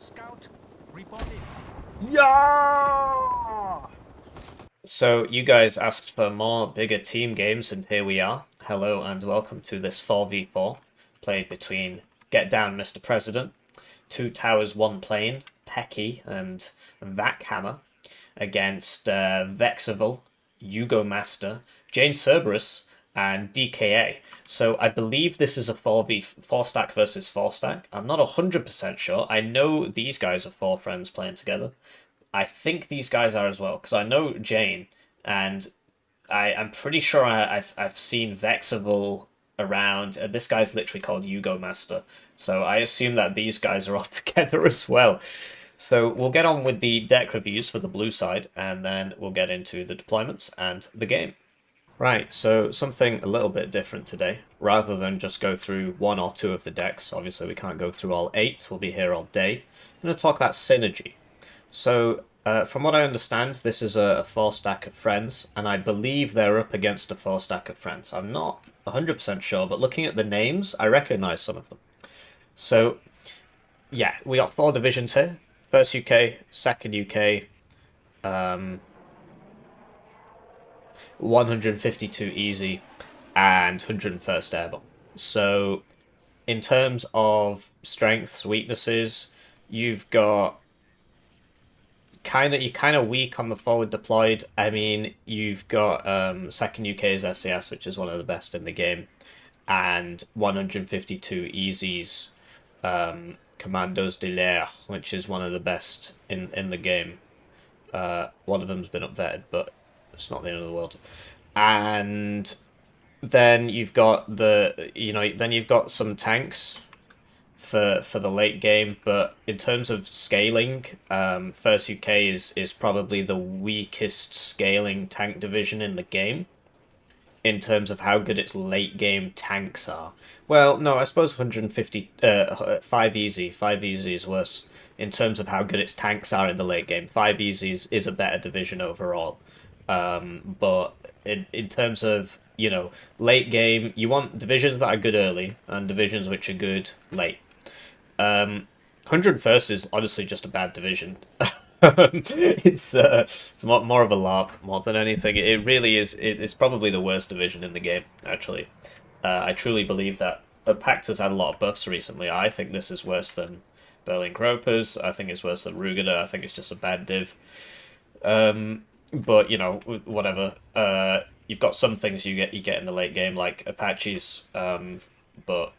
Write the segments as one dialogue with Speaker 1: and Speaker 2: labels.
Speaker 1: Scout, reporting.
Speaker 2: Yeah! So you guys asked for more bigger team games, and here we are. Hello and welcome to this 4v4 played between Get Down, Mr. President, Two Towers, One Plane, Pecky, and Vackhammer against Vexival, Yugomaster, Jane Cerberus, and DKA. So I believe this is a 4 stack versus 4 stack. I'm not 100% sure. I know these guys are 4 friends playing together. I think these guys are as well, because I know Jane, and I'm pretty sure I've seen Vexival around. This guy's literally called Yugomaster, so I assume that these guys are all together as well. So we'll get on with the deck reviews for the blue side, and then we'll get into the deployments and the game. Right, so something a little bit different today. Rather than just go through 1 or 2 of the decks, obviously we can't go through all 8, we'll be here all day. I'm going to talk about synergy. So, from what I understand, this is a 4 stack of friends, and I believe they're up against a 4 stack of friends. I'm not 100% sure, but looking at the names, I recognize some of them. So, yeah, we got 4 divisions here. First UK, second UK, 152 easy, and 101st airborne. So, in terms of strengths, weaknesses, you've got you're kind of weak on the forward deployed. I mean, you've got second UK's SAS, which is one of the best in the game, and 152 Easy's Commandos de l'Air, which is one of the best in the game. One of them's been upvetted, but it's not the end of the world. And then you've got then you've got some tanks for the late game, but in terms of scaling, First UK is probably the weakest scaling tank division in the game in terms of how good its late game tanks are. Well, no, I suppose 150 5 easy is worse in terms of how good its tanks are in the late game. 5 easy is a better division overall. But in terms of, late game, you want divisions that are good early and divisions which are good late. 101st is honestly just a bad division. It's more of a LARP more than anything. It really is. It's probably the worst division in the game, actually. I truly believe that. PACT has had a lot of buffs recently. I think this is worse than Berlin Gropers. I think it's worse than Rugada. I think it's just a bad div. But whatever. You've got some things you get in the late game, like Apaches, but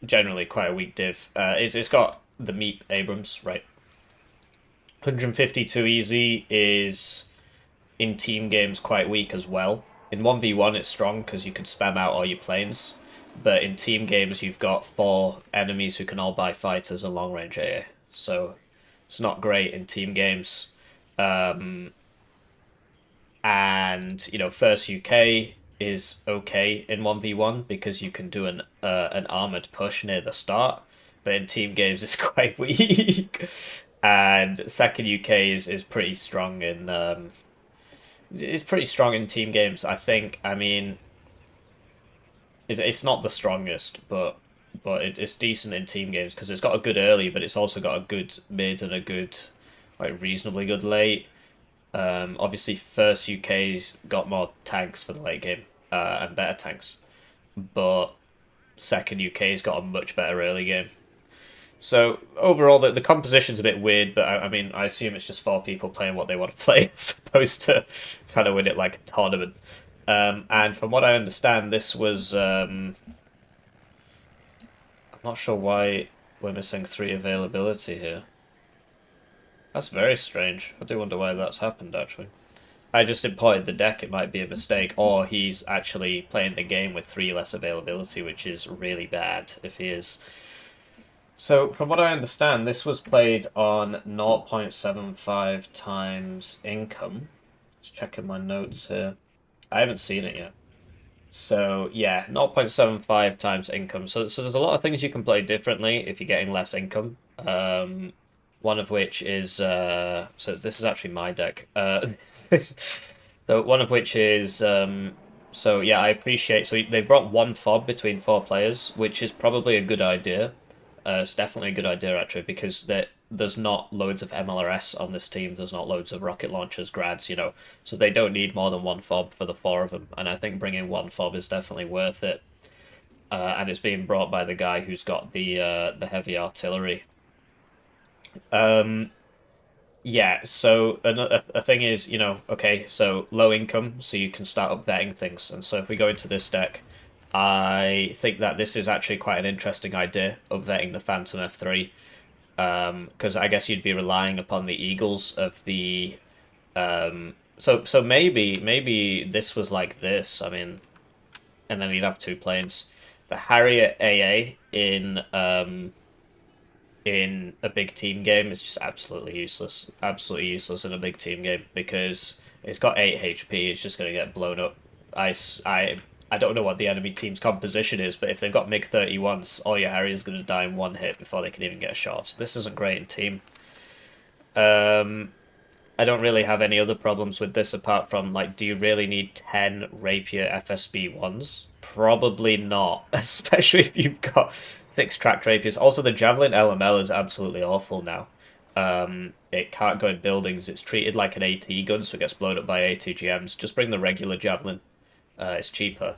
Speaker 2: generally quite a weak div. It's got the Meep Abrams, right? 152 easy is in team games quite weak as well. In 1v1 it's strong because you can spam out all your planes, but in team games you've got 4 enemies who can all buy fighters and long range AA, so it's not great in team games. And First UK is okay in 1v1 because you can do an armored push near the start, but in team games it's quite weak. And second UK is pretty strong in team games. I think. I mean, it's not the strongest, but it's decent in team games because it's got a good early, but it's also got a good mid and a good, like, reasonably good late. Obviously, First UK's got more tanks for the late game and better tanks, but second UK's got a much better early game. So overall, the composition's a bit weird, but I mean, I assume it's just 4 people playing what they want to play as opposed to trying to win it like a tournament. And from what I understand, this was I'm not sure why we're missing 3 availability here. That's very strange. I do wonder why that's happened, actually. I just imported the deck, it might be a mistake, or he's actually playing the game with 3 less availability, which is really bad if he is. So, from what I understand, this was played on 0.75 times income. Just checking my notes here. I haven't seen it yet. So, yeah, 0.75 times income. So there's a lot of things you can play differently if you're getting less income. One of which is so this is actually my deck. So one of which is so yeah, I appreciate. So they brought 1 fob between 4 players, which is probably a good idea. It's definitely a good idea, actually, because there's not loads of MLRS on this team. There's not loads of rocket launchers, grads, so they don't need more than one fob for the four of them. And I think bringing one fob is definitely worth it. And it's being brought by the guy who's got the heavy artillery. Yeah, so a thing is, okay, so low income, so you can start upvetting things. And so if we go into this deck, I think that this is actually quite an interesting idea, upvetting the Phantom F3. Because I guess you'd be relying upon the Eagles of the so maybe this was like this. I mean, and then you'd have two planes. The Harrier AA in a big team game is just absolutely useless. Absolutely useless in a big team game because it's got 8 HP. It's just going to get blown up. I don't know what the enemy team's composition is, but if they've got MiG-31s, all your Harriers going to die in one hit before they can even get a shot off. So this isn't great in team. I don't really have any other problems with this apart from, like, do you really need 10 Rapier FSB-1s? Probably not, especially if you've got 6 tracked Rapiers. Also, the Javelin LML is absolutely awful now. It can't go in buildings. It's treated like an AT gun, so it gets blown up by ATGMs. Just bring the regular Javelin. It's cheaper,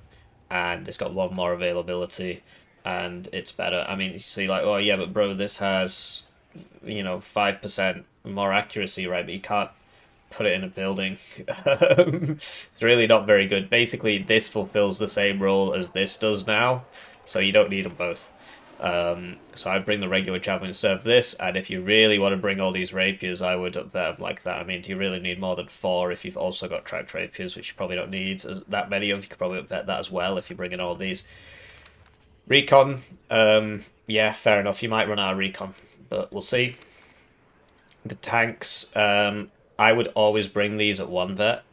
Speaker 2: and it's got one more availability, and it's better. I mean, you see, like, oh yeah, but bro, this has, 5% more accuracy, right? But you can't put it in a building. It's really not very good. Basically, this fulfills the same role as this does now, so you don't need them both. So I bring the regular Javelin instead of this, and if you really want to bring all these Rapiers, I would up them like that. I mean, do you really need more than 4 if you've also got tracked Rapiers, which you probably don't need that many of? You could probably upvet that as well if you bring in all these. Recon, yeah, fair enough. You might run out of Recon, but we'll see. The tanks, I would always bring these at 1 vet.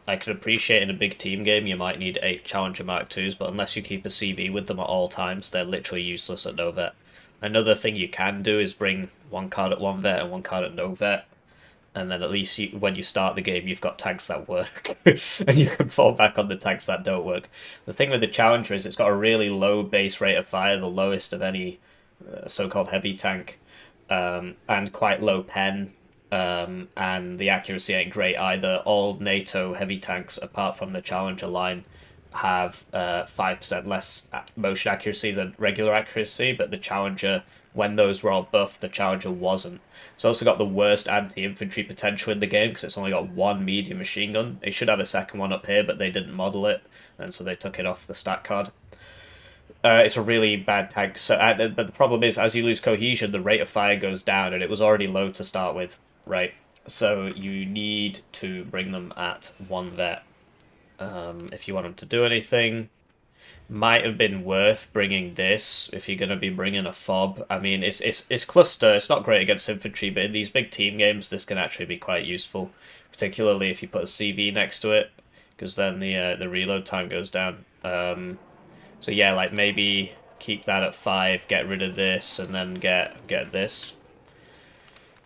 Speaker 2: I could appreciate in a big team game you might need 8 Challenger Mark 2s, but unless you keep a CV with them at all times, they're literally useless at no vet. Another thing you can do is bring 1 card at 1 vet and 1 card at no vet, and then at least when you start the game, you've got tanks that work, and you can fall back on the tanks that don't work. The thing with the Challenger is it's got a really low base rate of fire, the lowest of any so-called heavy tank, and quite low pen. And the accuracy ain't great either. All NATO heavy tanks, apart from the Challenger line, have 5% less motion accuracy than regular accuracy, but the Challenger, when those were all buffed, the Challenger wasn't. It's also got the worst anti-infantry potential in the game because it's only got 1 medium machine gun. It should have a second one up here, but they didn't model it, and so they took it off the stat card. It's a really bad tank, but the problem is, as you lose cohesion, the rate of fire goes down, and it was already low to start with. Right, so you need to bring them at 1 vet. If you want them to do anything, might have been worth bringing this if you're going to be bringing a fob. I mean, it's cluster. It's not great against infantry, but in these big team games, this can actually be quite useful, particularly if you put a CV next to it, because then the reload time goes down. So yeah, like maybe keep that at 5, get rid of this, and then get this.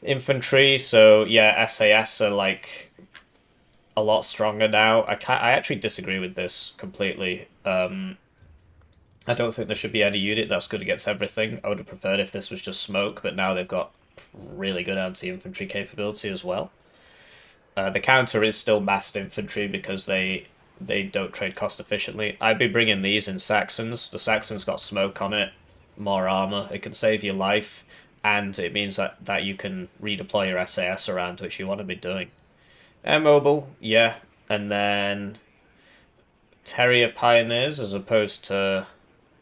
Speaker 2: Infantry, so yeah, SAS are like a lot stronger now. I actually disagree with this completely. I don't think there should be any unit that's good against everything. I would have preferred if this was just smoke, but now they've got really good anti-infantry capability as well. The counter is still massed infantry because they don't trade cost efficiently. I'd be bringing these in Saxons. The Saxons got smoke on it, more armor. It can save your life. And it means that you can redeploy your SAS around, which you want to be doing. Air mobile, yeah. And then Terrier Pioneers as opposed to...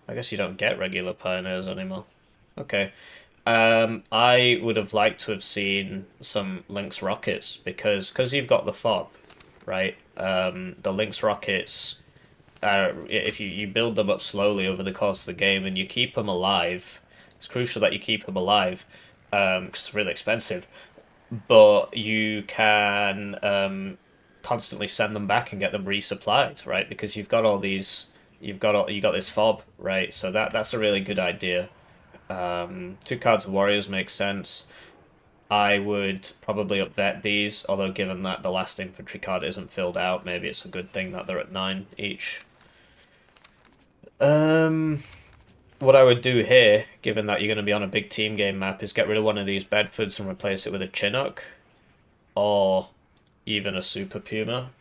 Speaker 2: I guess you don't get regular Pioneers anymore. Okay. I would have liked to have seen some Lynx rockets because you've got the fob, right? The Lynx rockets, if you build them up slowly over the course of the game and you keep them alive... It's crucial that you keep them alive, because it's really expensive. But you can constantly send them back and get them resupplied, right? Because you've got all these, you got this fob, right? So that's a really good idea. 2 cards of warriors makes sense. I would probably upvet these, although given that the last infantry card isn't filled out, maybe it's a good thing that they're at 9 each. what I would do here, given that you're going to be on a big team game map, is get rid of one of these Bedfords and replace it with a Chinook, or even a Super Puma.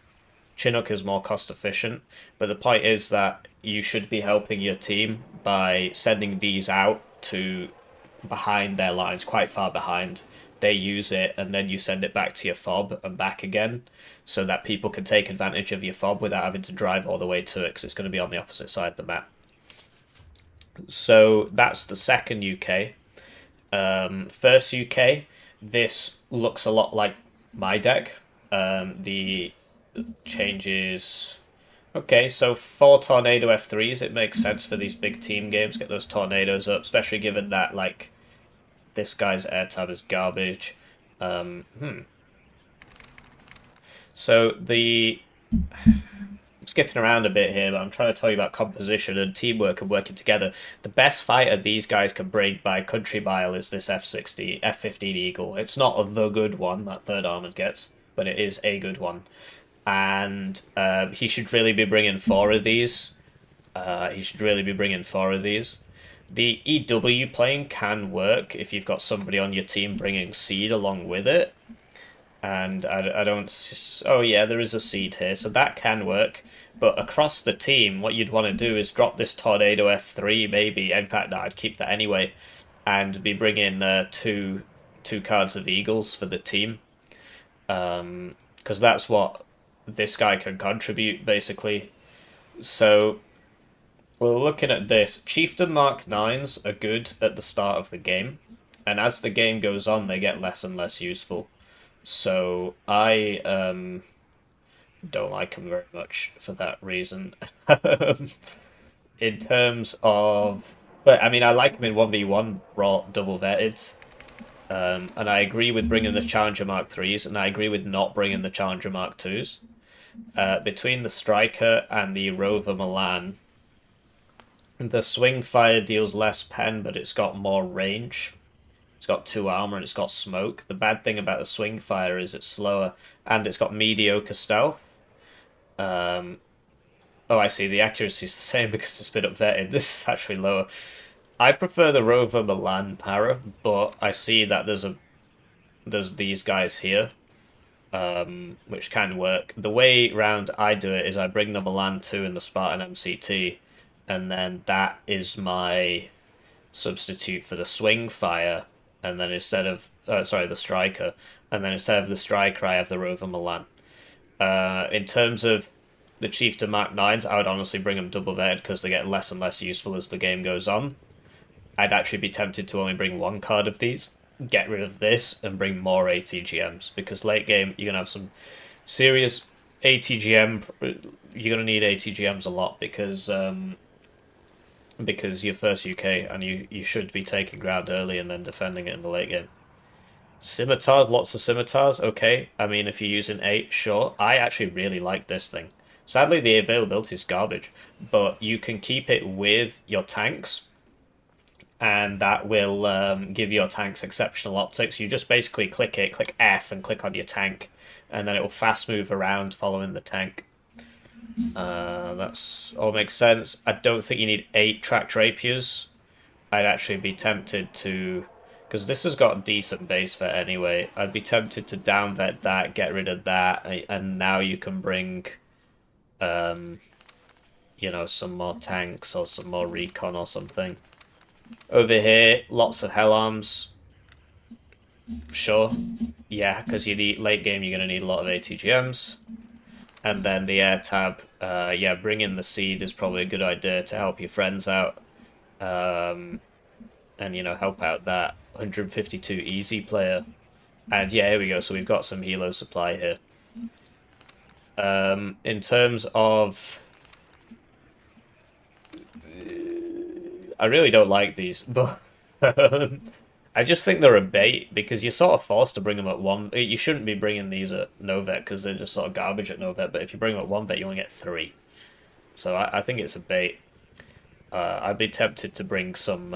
Speaker 2: Chinook is more cost efficient, but the point is that you should be helping your team by sending these out to behind their lines, quite far behind. They use it, and then you send it back to your fob and back again, so that people can take advantage of your fob without having to drive all the way to it, because it's going to be on the opposite side of the map. So that's the second UK. First UK, this looks a lot like my deck. The changes. Okay, so 4 Tornado F3s, it makes sense for these big team games, get those tornadoes up, especially given that, like, this guy's air tab is garbage. So I'm skipping around a bit here, but I'm trying to tell you about composition and teamwork and working together. The best fighter these guys can bring by country mile is this F15 Eagle. It's not the good one that Third Armored gets, but it is a good one. And he should really be bringing 4 of these. The EW plane can work if you've got somebody on your team bringing seed along with it. And I don't... Oh yeah, there is a seed here, so that can work. But across the team, what you'd want to do is drop this Tornado F3, maybe. In fact, no, I'd keep that anyway. And be bringing two cards of Eagles for the team. Because that's what this guy can contribute, basically. So... we're looking at this. Chieftain Mark 9s are good at the start of the game, and as the game goes on, they get less and less useful. So I don't like them very much for that reason. In terms of... but I mean, I like them in 1v1 raw double vetted. And I agree with bringing the Challenger Mark 3s, and I agree with not bringing the Challenger Mark 2s. Between the Striker and the Rover Milan, the Swing Fire deals less pen, but it's got more range. It's got 2 armor and it's got smoke. The bad thing about the Swing Fire is it's slower, and it's got mediocre stealth. Oh, I see. The accuracy is the same because it's been upvetted. This is actually lower. I prefer the Rover Milan Para, but I see that there's these guys here, which can work. The way round I do it is I bring the Milan 2 and the Spartan MCT, and then that is my substitute for the Swing Fire, and then instead of the Striker, and then instead of the Striker I have the Rover Milan. In terms of the Chieftain Mark 9s, I would honestly bring them double vetted because they get less and less useful as the game goes on. I'd actually be tempted to only bring 1 card of these, get rid of this, and bring more ATGMs, because late game you're going to have some serious ATGM. You're going to need ATGMs a lot because you're first UK and you should be taking ground early and then defending it in the late game. Scimitars, lots of scimitars, okay. I mean, if you're using 8, sure. I actually really like this thing. Sadly, the availability is garbage, but you can keep it with your tanks, and that will give your tanks exceptional optics. You just basically click F and click on your tank, and then it will fast move around following the tank. That's all makes sense. I don't think you need 8 tracked rapiers. I'd actually be tempted to, because this has got decent base vet anyway, I'd be tempted to down vet that, get rid of that, and now you can bring some more tanks or some more recon or something. Over here, lots of hell arms. Sure. Yeah, because you need late game, you're going to need a lot of ATGMs. And then the air tab, bringing the seed is probably a good idea to help your friends out. And, help out that 152 easy player. And yeah, here we go. So we've got some helo supply here. In terms of... I really don't like these, but... I just think they're a bait, because you're sort of forced to bring them at 1. You shouldn't be bringing these at no vet, because they're just sort of garbage at no vet, but if you bring them at 1 vet, you only get 3. So I think it's a bait. I'd be tempted to bring some...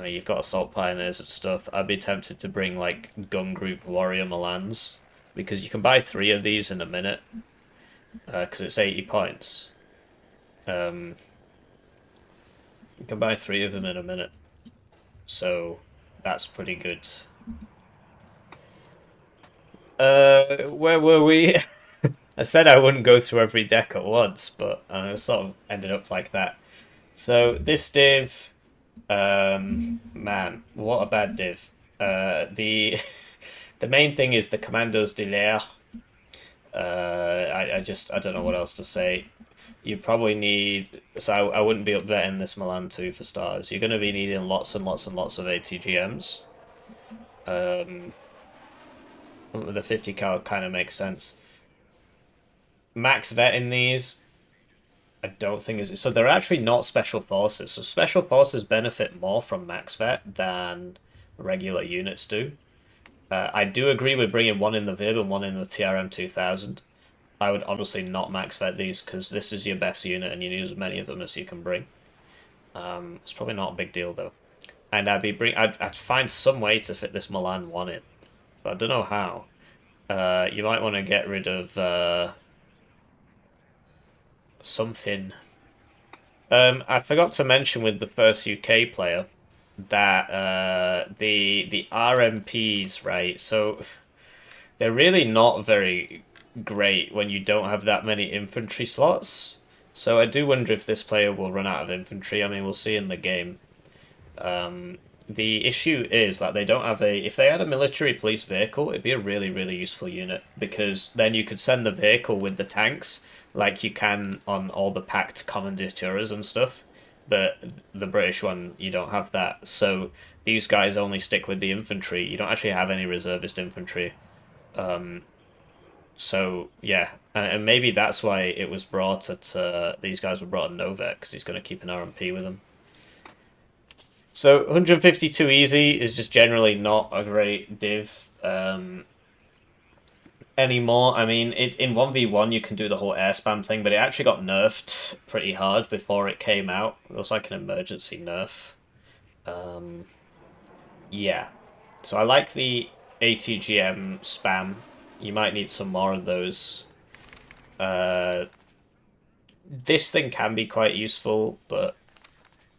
Speaker 2: you've got Assault Pioneers and stuff. I'd be tempted to bring, like, Gun Group Warrior Milans, because you can buy 3 of these in a minute, because it's 80 points. You can buy 3 of them in a minute. So that's pretty good. Where were we? I said I wouldn't go through every deck at once, but I sort of ended up like that. So this div, man, what a bad div. The the main thing is the Commandos de l'air. I don't know what else to say. You probably need, so I wouldn't be up betting this Milan 2 for stars. You're going to be needing lots and lots and lots of ATGMs. The 50 card kind of makes sense. Max vet in these, I don't think is so. They're actually not special forces. So special forces benefit more from max vet than regular units do. I do agree with bringing one in the Viv and one in the TRM 2000. I would honestly not max vet these because this is your best unit and you need as many of them as you can bring. It's probably not a big deal though. And I'd find some way to fit this Milan 1 in, but I don't know how. You might want to get rid of something. I forgot to mention with the first UK player that the RMPs, right? So they're really not very great when you don't have that many infantry slots. So I do wonder if this player will run out of infantry. I mean, we'll see in the game. The issue is that they don't have a... If they had a military police vehicle, it'd be a really, really useful unit, because then you could send the vehicle with the tanks, like you can on all the PACT commandituras and stuff, but the British one, you don't have that. So these guys only stick with the infantry. You don't actually have any reservist infantry. So yeah, and maybe that's why it was brought at these guys were brought at Novak, because he's going to keep an RMP with them. So 152 easy is just generally not a great div anymore. I mean, it's in 1v1 you can do the whole air spam thing, but it actually got nerfed pretty hard before it came out. It was like an emergency nerf. Yeah. So I like the ATGM spam. You might need some more of those. This thing can be quite useful, but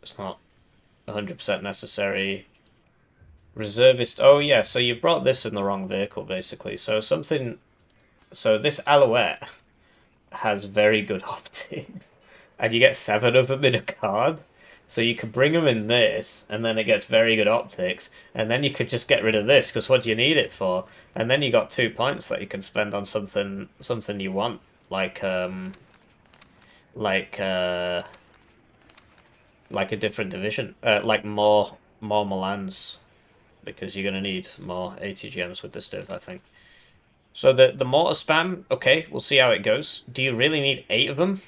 Speaker 2: it's not 100% necessary. Reservist. Oh, yeah, so you brought this in the wrong vehicle, basically. So something... So this Alouette has very good optics. And you get 7 of them in a card. So you can bring them in this, and then it gets very good optics. And then you could just get rid of this, because what do you need it for? And then you got 2 points that you can spend on something you want. Like a different division. Like more Milans. Because you're going to need more ATGMs with this div, I think. So the mortar spam, okay, we'll see how it goes. Do you really need 8 of them?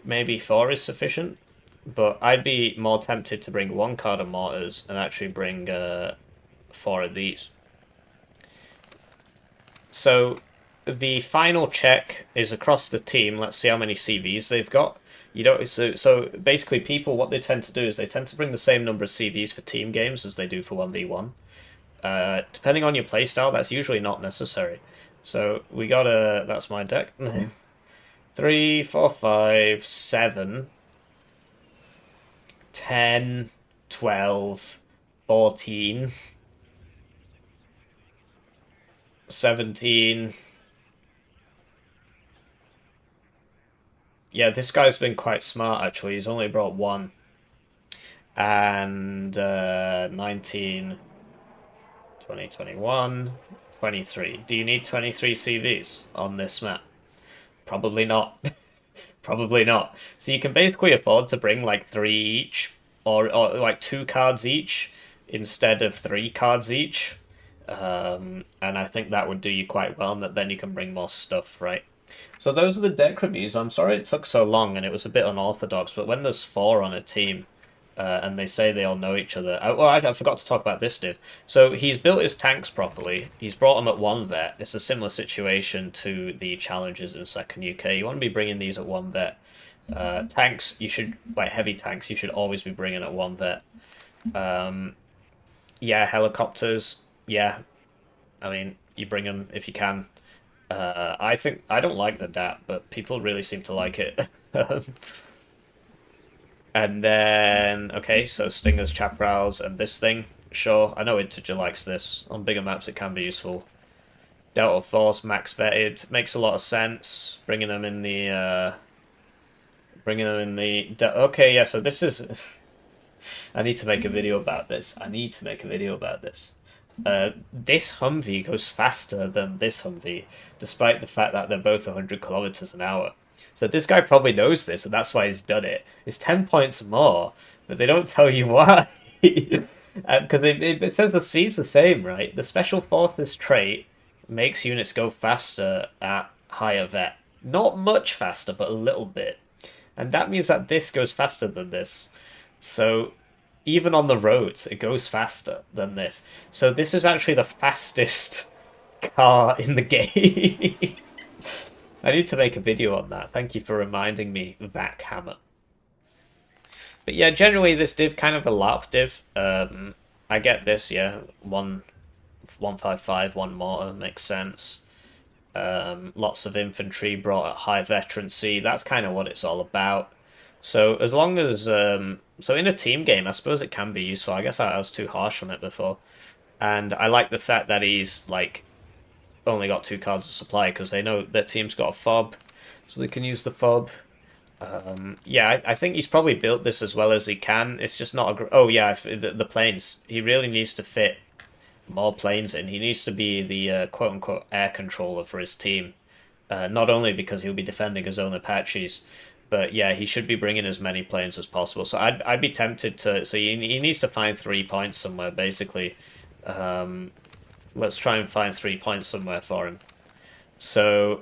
Speaker 2: Maybe 4 is sufficient. But I'd be more tempted to bring 1 card of mortars and actually bring 4 of these. So the final check is across the team. Let's see how many CVs they've got. You don't so basically people, what they tend to do is they tend to bring the same number of CVs for team games as they do for 1v1. Depending on your playstyle, that's usually not necessary. So we got a... That's my deck. 3, 4, 5, 7, 10, 12, 14, 17. Yeah, this guy's been quite smart, actually. He's only brought 1. And 19, 20, 21, 23. Do you need 23 CVs on this map? Probably not. Probably not. So you can basically afford to bring like 3 each, or like 2 cards each, instead of 3 cards each. And I think that would do you quite well, and that then you can bring more stuff, right? So those are the deck reviews. I'm sorry it took so long and it was a bit unorthodox, but when there's 4 on a team, and they say they all know each other... I forgot to talk about this div. So he's built his tanks properly. He's brought them at 1 vet. It's a similar situation to the challenges in second UK. You want to be bringing these at 1 vet. Tanks, you should... Like, heavy tanks, you should always be bringing at 1 vet. Yeah, helicopters. Yeah. I mean, you bring them if you can. I don't like the DAP, but people really seem to like it. And then, okay, so Stingers, Chaparrals, and this thing. Sure, I know Integer likes this. On bigger maps it can be useful. Delta Force, max vetted. Makes a lot of sense. Bringing them in the... Okay, yeah, so this is... I need to make a video about this. This Humvee goes faster than this Humvee, despite the fact that they're both 100 kilometers an hour. So this guy probably knows this, and that's why he's done it. It's 10 points more, but they don't tell you why. Because it says the speed's the same, right? The Special Forces trait makes units go faster at higher vet. Not much faster, but a little bit. And that means that this goes faster than this. So even on the roads, it goes faster than this. So this is actually the fastest car in the game. I need to make a video on that. Thank you for reminding me, Vackhammer. But yeah, generally this div kind of a LARP div. I get this, yeah. 155, one mortar makes sense. Lots of infantry brought at high veterancy. That's kind of what it's all about. So as long as so in a team game, I suppose it can be useful. I guess I was too harsh on it before, and I like the fact that he's like only got 2 cards of supply because they know their team's got a fob, so they can use the fob. Yeah, I think he's probably built this as well as he can. It's just not a... Oh yeah, the planes. He really needs to fit more planes in. He needs to be the quote-unquote air controller for his team. Not only because he'll be defending his own Apaches, but yeah, he should be bringing as many planes as possible. So I'd be tempted to... So he needs to find 3 points somewhere, basically. Let's try and find 3 points somewhere for him. So...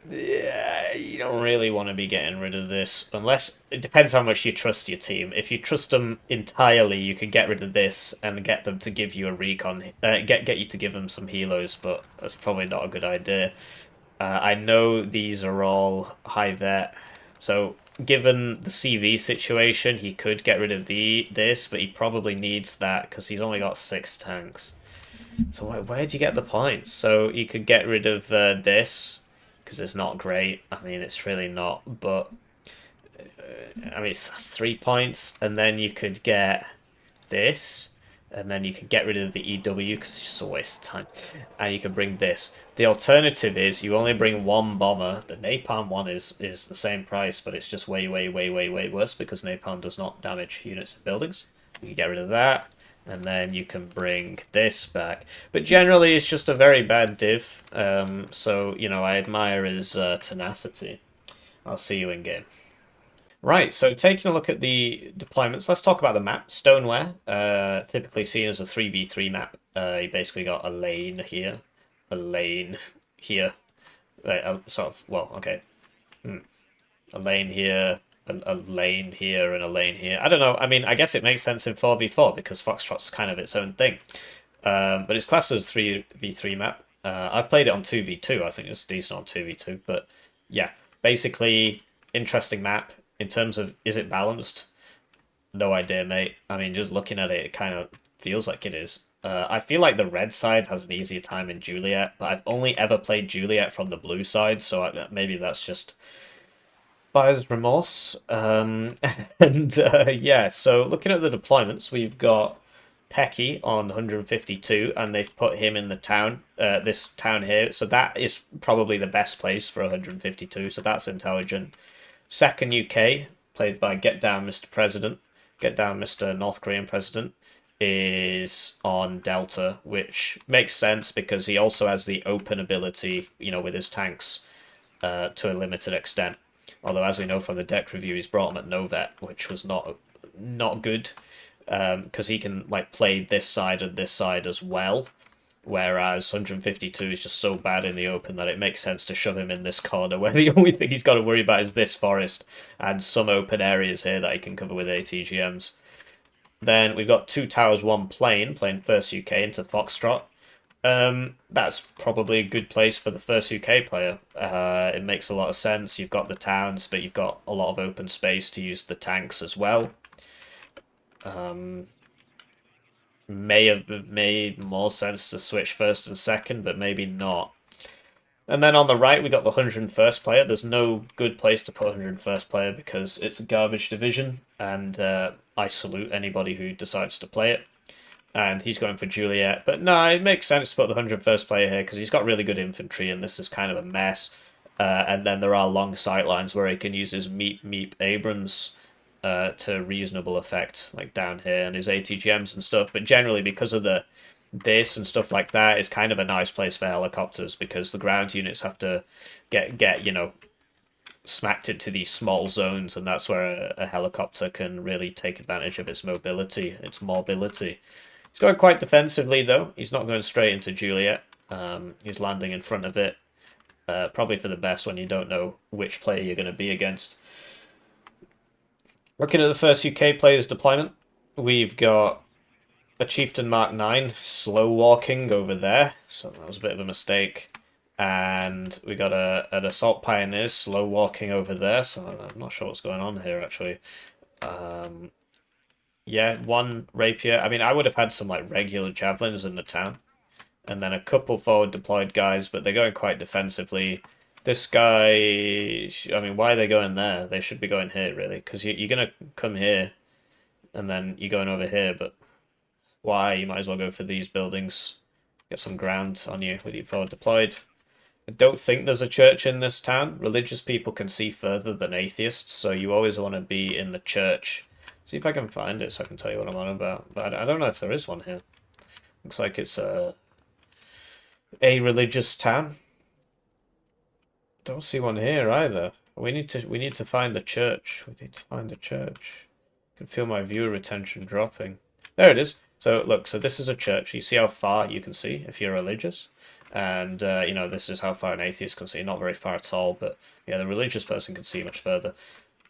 Speaker 2: Yeah, you don't really want to be getting rid of this unless it depends how much you trust your team. If you trust them entirely, you can get rid of this and get them to give you a recon, get you to give them some helos, but that's probably not a good idea. I know these are all high vet, so given the CV situation, he could get rid of this, but he probably needs that because he's only got 6 tanks. So where do you get the points? So you could get rid of this. Because it's not great. I mean, it's really not. But I mean, that's 3 points, and then you could get this, and then you could get rid of the EW because it's just a waste of time, and you can bring this. The alternative is you only bring 1 bomber. The napalm one is the same price, but it's just way worse because napalm does not damage units and buildings. You can get rid of that. And then you can bring this back. But generally, it's just a very bad div. So, you know, I admire his tenacity. I'll see you in game. Right, so taking a look at the deployments, let's talk about the map. Stoneware, typically seen as a 3v3 map. You basically got a lane here, a lane here. Sort of, well, okay. A lane here, a lane here, and a lane here. I don't know. I mean, I guess it makes sense in 4v4 because Foxtrot's kind of its own thing. But it's classed as a 3v3 map. I've played it on 2v2. I think it's decent on 2v2. But yeah, basically, interesting map. In terms of, is it balanced? No idea, mate. I mean, just looking at it, it kind of feels like it is. I feel like the red side has an easier time in Juliet, but I've only ever played Juliet from the blue side, so maybe that's just buyer's remorse. Yeah, so looking at the deployments, we've got Pecky on 152, and they've put him in the town, this town here. So that is probably the best place for 152, so that's intelligent. Second UK, played by Get Down Mr. President, Get Down Mr. North Korean President, is on Delta, which makes sense because he also has the open ability, you know, with his tanks to a limited extent. Although, as we know from the deck review, he's brought him at Novet, which was not good, because he can like play this side and this side as well. Whereas 152 is just so bad in the open that it makes sense to shove him in this corner, where the only thing he's got to worry about is this forest and some open areas here that he can cover with ATGMs. Then we've got 2 towers, 1 plane, playing first UK into Foxtrot. That's probably a good place for the first UK player. It makes a lot of sense. You've got the towns, but you've got a lot of open space to use the tanks as well. May have made more sense to switch first and second, but maybe not. And then on the right, we got the 101st player. There's no good place to put 101st player because it's a garbage division, and I salute anybody who decides to play it. And he's going for Juliet. But no, it makes sense to put the 101st player here because he's got really good infantry, and this is kind of a mess. And then there are long sight lines where he can use his Meep Abrams to reasonable effect, like down here, and his ATGMs and stuff. But generally, because of this and stuff like that, is kind of a nice place for helicopters because the ground units have to get smacked into these small zones, and that's where a helicopter can really take advantage of its mobility, its mobility. He's going quite defensively though. He's not going straight into Juliet. He's landing in front of it. Probably for the best when you don't know which player you're going to be against. Looking at the first UK player's deployment, we've got a Chieftain Mark 9 slow walking over there, so that was a bit of a mistake. And we got an Assault Pioneers slow walking over there, so I'm not sure what's going on here actually. Yeah, one Rapier. I mean, I would have had some like regular Javelins in the town. And then a couple forward deployed guys, but they're going quite defensively. This guy, I mean, why are they going there? They should be going here, really, because you're going to come here, and then you're going over here, but why? You might as well go for these buildings. Get some ground on you with your forward deployed. I don't think there's a church in this town. Religious people can see further than atheists, so you always want to be in the church. See if I can find it so I can tell you what I'm on about. But I don't know if there is one here. Looks like it's a religious town. Don't see one here either. We need to find a church. We need to find a church. I can feel my viewer retention dropping. There it is. So look, so this is a church. You see how far you can see if you're religious, and you know, this is how far an atheist can see. Not very far at all, but yeah, the religious person can see much further.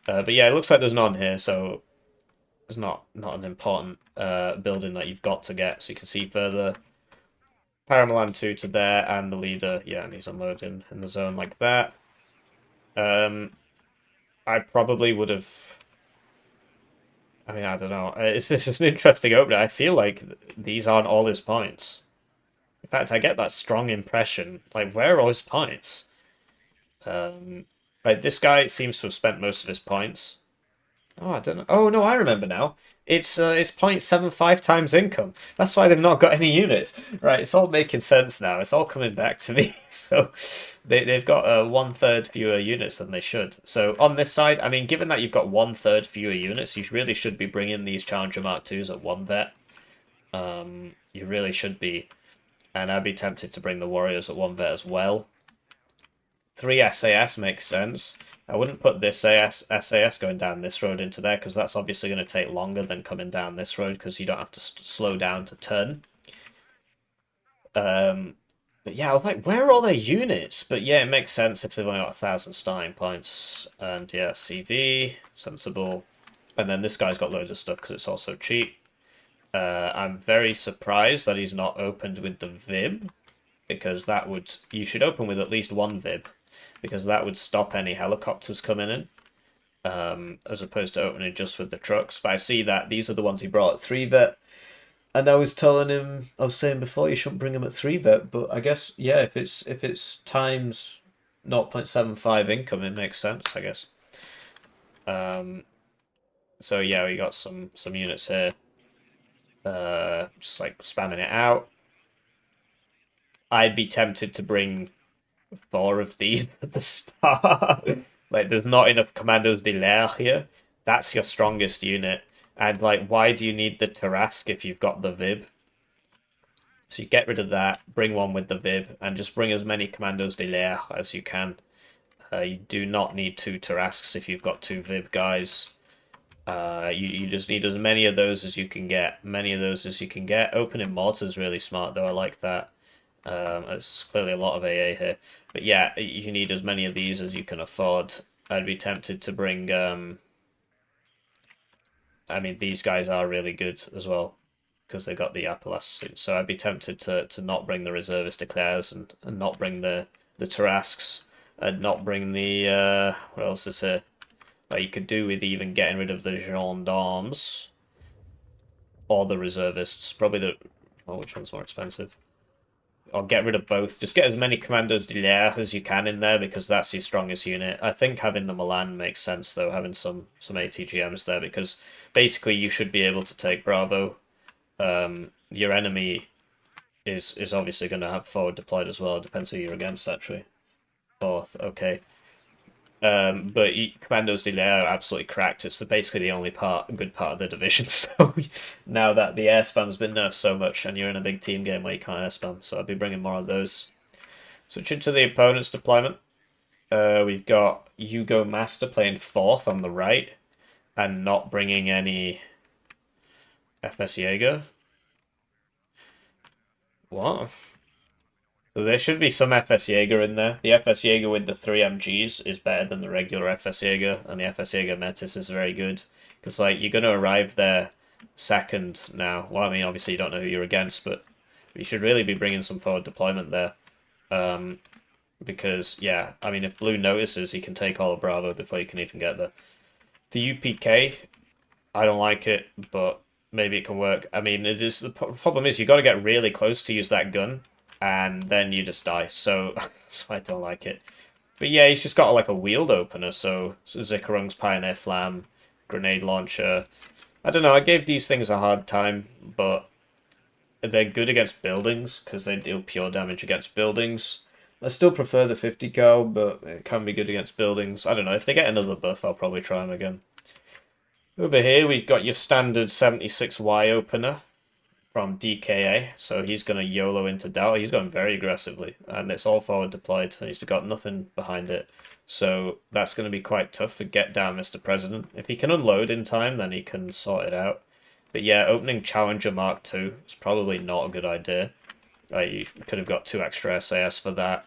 Speaker 2: But yeah, it looks like there's none here, so it's not an important building that you've got to get, so you can see further. Paramalan 2 to there, and the leader, yeah, and he's unloading in the zone like that. I probably would have... I mean, I don't know. It's just an interesting opener. I feel like these aren't all his points. In fact, I get that strong impression. Like, where are all his points? Like, this guy seems to have spent most of his points. Oh, I don't know. Oh, no, I remember now. It's 0.75 times income. That's why they've not got any units. Right, it's all making sense now. It's all coming back to me. So they've got 1/3 fewer units than they should. So on this side, I mean, given that you've got 1/3 fewer units, you really should be bringing these Challenger Mark 2s at 1 vet. You really should be. And I'd be tempted to bring the Warriors at 1 vet as well. 3 SAS makes sense. I wouldn't put this SAS going down this road into there because that's obviously going to take longer than coming down this road because you don't have to slow down to turn. But yeah, I was like, where are all their units? But yeah, it makes sense if they've only got 1,000 starting points. And yeah, CV, sensible. And then this guy's got loads of stuff because it's also cheap. I'm very surprised that he's not opened with the VIB because that would... You should open with at least one VIB because that would stop any helicopters coming in, as opposed to opening just with the trucks. But I see that these are the ones he brought at 3 vet, and I was telling him, I was saying before, you shouldn't bring him at 3 vet, but I guess, yeah, if it's times 0.75 income, it makes sense, I guess. So yeah, we got some units here, just like spamming it out. I'd be tempted to bring 4 of these at the start. Like, there's not enough Commandos de l'air here. That's your strongest unit. And, like, why do you need the Tarrasque if you've got the VIB? So you get rid of that, bring one with the VIB, and just bring as many Commandos de l'air as you can. You do not need 2 Tarrasques if you've got 2 VIB guys. You just need as many of those as you can get. Opening mortars really smart, though. I like that. There's clearly a lot of AA here. But yeah, you need as many of these as you can afford. I'd be tempted to bring... I mean, these guys are really good as well, because they got the Appalachian suit. So I'd be tempted to not bring the reservist declares and not bring the Tarrasques, and not bring the... what else is here? Like, you could do with even getting rid of the gendarmes, or the reservists. Probably the... Oh, which one's more expensive? or get rid of both. Just get as many Commandos de l'air as you can in there because that's your strongest unit. I think having the Milan makes sense though, having some ATGMs there because basically you should be able to take Bravo. Your enemy is obviously going to have forward deployed as well. It depends who you're against actually. Fourth, okay. But Commandos de l'air are absolutely cracked. It's basically the only good part of the division. So now that the air spam's been nerfed so much, and you're in a big team game where you can't air spam, so I'll be bringing more of those. Switching to the opponent's deployment, we've got Yugo Master playing fourth on the right, and not bringing any FS Jaeger. What? So there should be some FS Jaeger in there. The FS Jaeger with the 3 MGs is better than the regular FS Jaeger, and the FS Jaeger Metis is very good. Because, like, you're going to arrive there second now. Well, I mean, obviously you don't know who you're against, but you should really be bringing some forward deployment there. Because, yeah, I mean, if Blue notices, he can take all of Bravo before you can even get there. The UPK, I don't like it, but maybe it can work. I mean, the problem is you got to get really close to use that gun, and then you just die. So that's why I don't like it. But yeah, he's just got like a wheeled opener. So Zikarung's Pioneer Flam, grenade launcher. I don't know. I gave these things a hard time, but they're good against buildings because they deal pure damage against buildings. I still prefer the 50 cal, but it can be good against buildings. I don't know. If they get another buff, I'll probably try them again. Over here, we've got your standard 76Y opener from DKA, so he's going to YOLO into Dow. He's going very aggressively, and it's all forward deployed, and he's got nothing behind it. So that's going to be quite tough for Get Down, Mr. President. If he can unload in time, then he can sort it out. But yeah, opening Challenger Mark II is probably not a good idea. You could have got 2 extra SAS for that.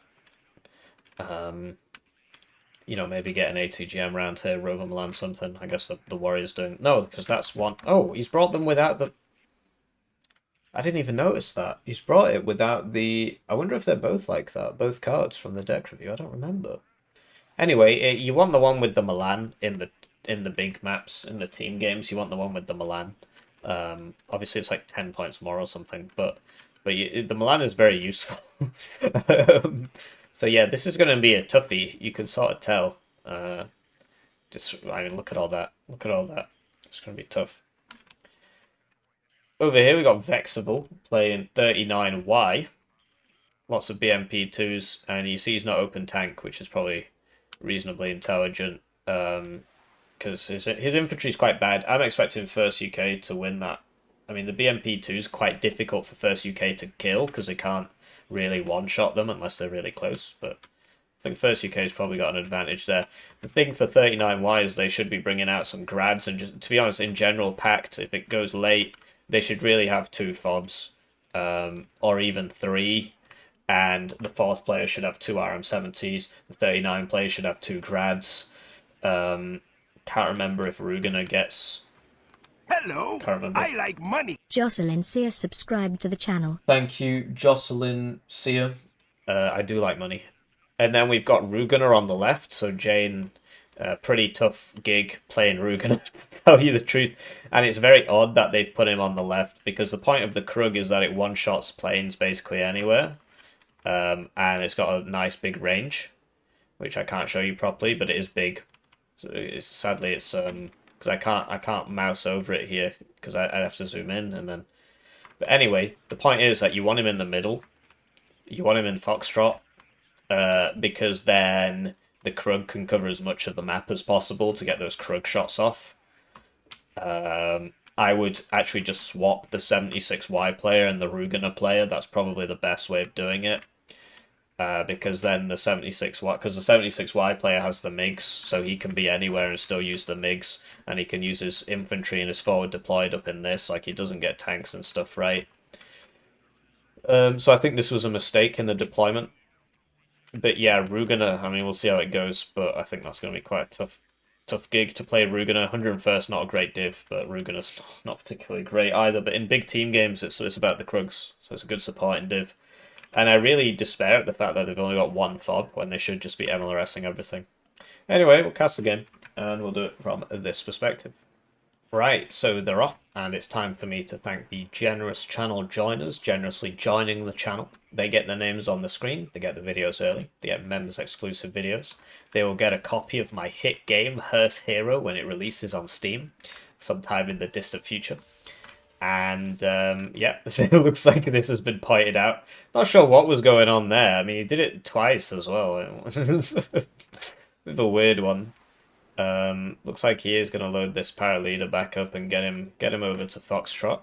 Speaker 2: You know, maybe get an ATGM round here, Rover Milan something. I guess the Warrior's doing... No, because that's one... Oh, he's brought them without the... I didn't even notice that. He's brought it without the... I wonder if they're both like that. Both cards from the deck review. I don't remember. Anyway, you want the one with the Milan in the big maps, in the team games. You want the one with the Milan. Obviously, it's like 10 points more or something. But the Milan is very useful. So yeah, this is going to be a toughie. You can sort of tell. I mean, look at all that. Look at all that. It's going to be tough. Over here, we got Vexable playing 39Y. Lots of BMP2s, and you see he's not open tank, which is probably reasonably intelligent, because his infantry is quite bad. I'm expecting First UK to win that. I mean, the BMP2 is quite difficult for First UK to kill, because they can't really one-shot them unless they're really close, but I think First UK's probably got an advantage there. The thing for 39Y is they should be bringing out some grads, and just, to be honest, in general, PACT, if it goes late, they should really have 2 fobs, or even 3, and the 4th player should have 2 RM70s, the 39 player should have 2 grads. Can't remember if Rugana gets...
Speaker 1: Hello, I like money.
Speaker 3: Jocelyn Sear subscribed to the channel.
Speaker 2: Thank you, Jocelyn Sear. I do like money. And then we've got Rugana on the left, so Jane... pretty tough gig playing Rugen, to tell you the truth. And it's very odd that they've put him on the left, because the point of the Krug is that it one-shots planes basically anywhere. And it's got a nice big range, which I can't show you properly, but it is big. So sadly, it's because I can't mouse over it here, because I'd have to zoom in, and then... But anyway, the point is that you want him in the middle. You want him in Foxtrot, because then... the Krug can cover as much of the map as possible to get those Krug shots off. I would actually just swap the 76Y player and the Rugana player. That's probably the best way of doing it. Because then the 76Y player has the MiGs, so he can be anywhere and still use the MiGs, and he can use his infantry and his forward deployed up in this, like he doesn't get tanks and stuff, right? So I think this was a mistake in the deployment. But yeah, Rugana, I mean, we'll see how it goes, but I think that's going to be quite a tough gig to play Rugana. 101st, not a great div, but Rugana's not particularly great either. But in big team games, it's about the Krugs, so it's a good supporting div. And I really despair at the fact that they've only got 1 fob when they should just be MLRSing everything. Anyway, we'll cast the game, and we'll do it from this perspective. Right, so they're off, and it's time for me to thank the generous channel joiners, generously joining the channel. They get their names on the screen, they get the videos early, they get members exclusive videos. They will get a copy of my hit game, Hearst Hero, when it releases on Steam, sometime in the distant future. And yeah, it looks like this has been pointed out. Not sure what was going on there. I mean, he did it twice as well. It was a bit of a weird one. Looks like he is going to load this paraleader back up and get him over to Foxtrot.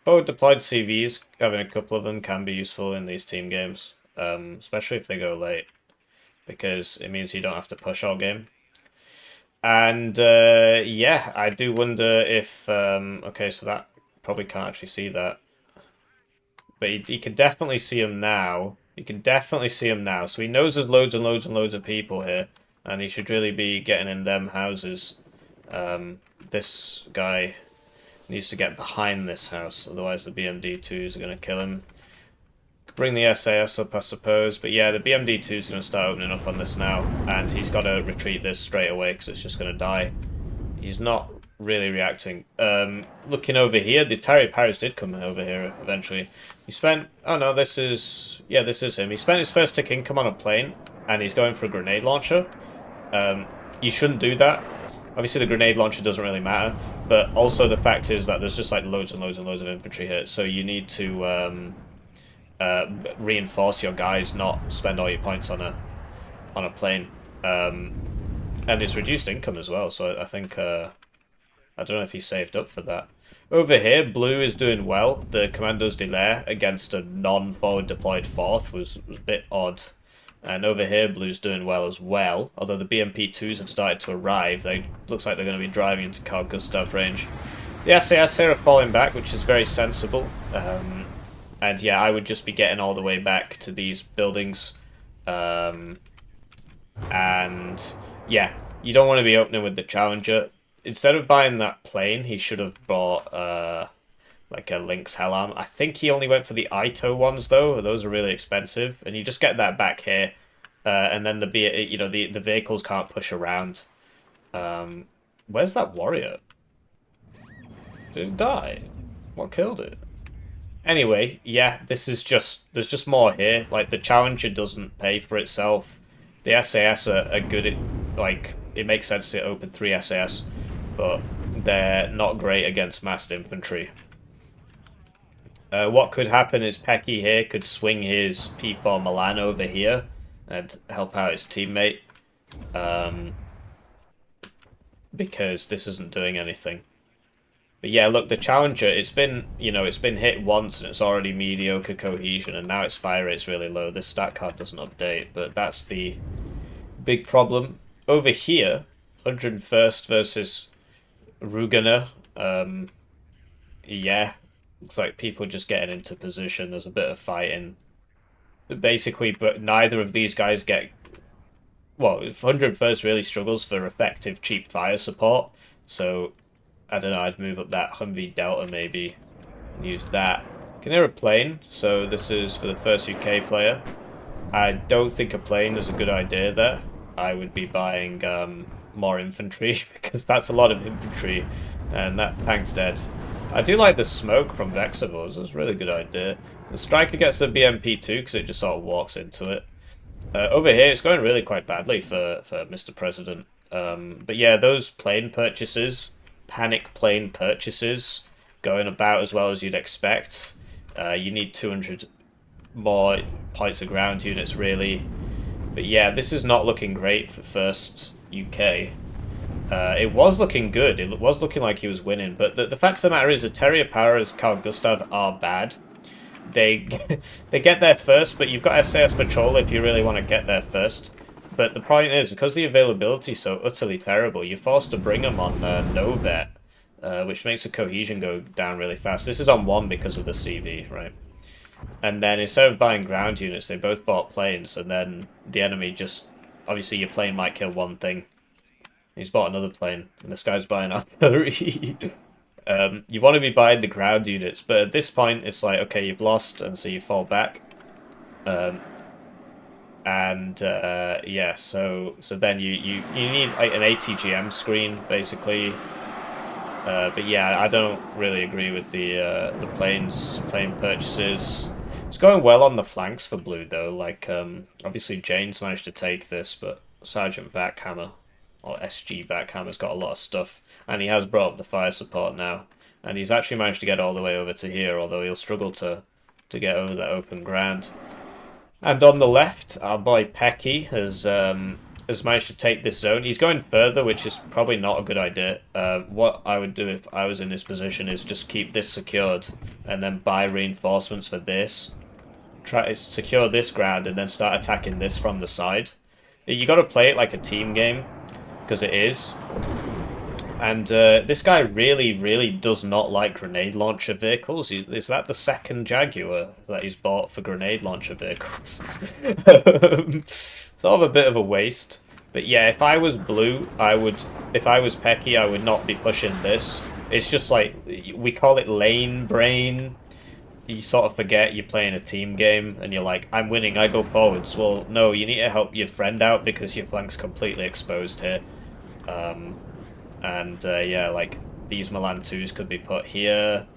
Speaker 2: Oh, deployed CVs, having a couple of them can be useful in these team games, especially if they go late, because it means you don't have to push all game. And yeah, I do wonder if okay, so that probably can't actually see that, but he can definitely see him now. You can definitely see him now, so he knows there's loads and loads and loads of people here. And he should really be getting in them houses. This guy needs to get behind this house, otherwise the BMD-2s are going to kill him. Bring the SAS up, I suppose. But yeah, the BMD-2 is going to start opening up on this now. And he's got to retreat this straight away because it's just going to die. He's not really reacting. Looking over here, the Terry Paris did come over here eventually. He spent... Oh no, this is... Yeah, this is him. He spent his first tick income on a plane. And he's going for a grenade launcher. You shouldn't do that. Obviously the grenade launcher doesn't really matter, but also the fact is that there's just like loads and loads and loads of infantry here, so you need to reinforce your guys, not spend all your points on a plane. And it's reduced income as well, so I think I don't know if he saved up for that. Over here, blue is doing well. The Commandos Delay against a non-forward deployed fourth was a bit odd. And over here, blue's doing well as well. Although the BMP-2s have started to arrive, looks like they're going to be driving into Carl Gustav range. The SAS here are falling back, which is very sensible. And yeah, I would just be getting all the way back to these buildings. And yeah, you don't want to be opening with the Challenger. Instead of buying that plane, he should have bought like a Lynx Hellam. I think he only went for the Ito ones though. Those are really expensive, and you just get that back here, and then the vehicles can't push around. Where's that warrior? Did it die? What killed it? Anyway, yeah, there's just more here. Like the Challenger doesn't pay for itself. The SAS are good at, like, it makes sense to open 3 SAS, but they're not great against massed infantry. What could happen is Pecky here could swing his P4 Milan over here and help out his teammate, because this isn't doing anything. But yeah, look, the Challenger, it's been hit once and it's already mediocre cohesion, and now its fire rate's really low. This stat card doesn't update, but that's the big problem. Over here, 101st versus Rugener. Yeah. Looks like people just getting into position. There's a bit of fighting. Basically, but neither of these guys get... Well, 101st really struggles for effective cheap fire support. So, I don't know, I'd move up that Humvee Delta maybe and use that. Can hear a plane, so this is for the first UK player. I don't think a plane is a good idea there. I would be buying more infantry, because that's a lot of infantry, and that tank's dead. I do like the smoke from Vexavors. It's a really good idea. The Striker gets the BMP-2 because it just sort of walks into it. Over here, it's going really quite badly for Mr. President. But yeah, those plane purchases, panic plane purchases, going about as well as you'd expect. You need 200 more points of ground units, really. But yeah, this is not looking great for first UK. It was looking good. It was looking like he was winning. But the fact of the matter is that Terrier Power as Carl Gustav are bad. They get there first, but you've got SAS Patrol if you really want to get there first. But the point is, because the availability is so utterly terrible, you're forced to bring them on no vet, which makes the cohesion go down really fast. This is on 1 because of the CV, right? And then instead of buying ground units, they both bought planes, and then the enemy just... Obviously, your plane might kill one thing. He's bought another plane, and this guy's buying artillery. You want to be buying the ground units, but at this point, it's like, okay, you've lost, and so you fall back. Yeah, so then you need like an ATGM screen, basically. But yeah, I don't really agree with the plane purchases. It's going well on the flanks for blue though. Like obviously Jane's managed to take this, but Sergeant Vackhammer or SG Vackhammer's got a lot of stuff, and he has brought up the fire support now, and he's actually managed to get all the way over to here, although he'll struggle to get over that open ground. And on the left, our boy Pecky has managed to take this zone. He's going further, which is probably not a good idea. What I would do if I was in this position is just keep this secured and then buy reinforcements for this. Try to secure this ground and then start attacking this from the side. You got to play it like a team game, because it is. And this guy really does not like grenade launcher vehicles. Is that the second Jaguar that he's bought for grenade launcher vehicles? Sort of a bit of a waste. But yeah, if I was blue, if I was Pecky, I would not be pushing this. It's just like, we call it lane brain. You sort of forget you're playing a team game, and you're like, I'm winning, I go forwards. Well, no, you need to help your friend out because your flank's completely exposed here. Yeah, like, these Milan 2s could be put here.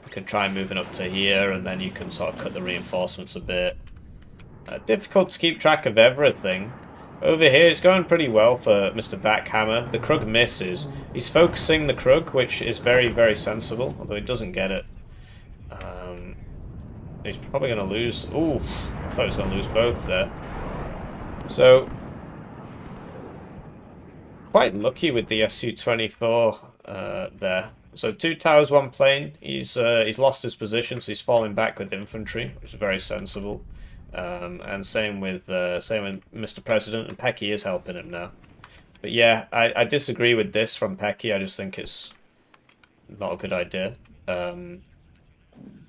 Speaker 2: You can try moving up to here, and then you can sort of cut the reinforcements a bit. Difficult to keep track of everything. Over here, it's going pretty well for Mr. Backhammer. The Krug misses. He's focusing the Krug, which is very sensible, although he doesn't get it. He's probably going to lose. Ooh, I thought he was going to lose both there. So, quite lucky with the Su-24 there. So 2 towers, 1 plane. He's lost his position, so he's falling back with infantry, which is very sensible. And same with Mr. President, and Pecky is helping him now. But yeah, I disagree with this from Pecky. I just think it's not a good idea.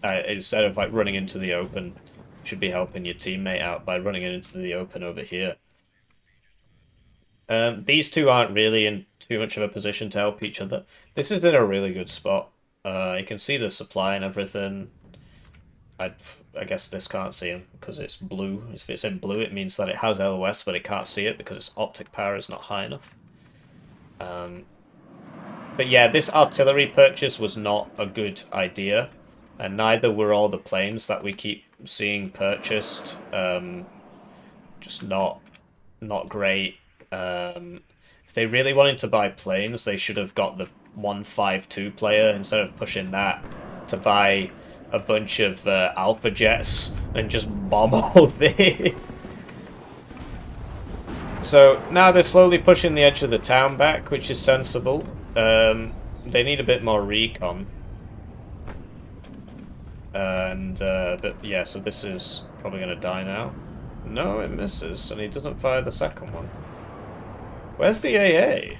Speaker 2: Instead of like running into the open, you should be helping your teammate out by running into the open over here. These two aren't really in too much of a position to help each other. This is in a really good spot. You can see the supply and everything. I guess this can't see him because it's blue. If it's in blue, it means that it has LOS, but it can't see it because its optic power is not high enough. But yeah, this artillery purchase was not a good idea, and neither were all the planes that we keep seeing purchased. Just not great. If they really wanted to buy planes, they should have got the 152 player instead of pushing that to buy a bunch of Alpha Jets and just bomb all this. So now they're slowly pushing the edge of the town back, which is sensible. They need a bit more recon. And but yeah, so this is probably going to die now. No, it misses, and he doesn't fire the second one. Where's the AA?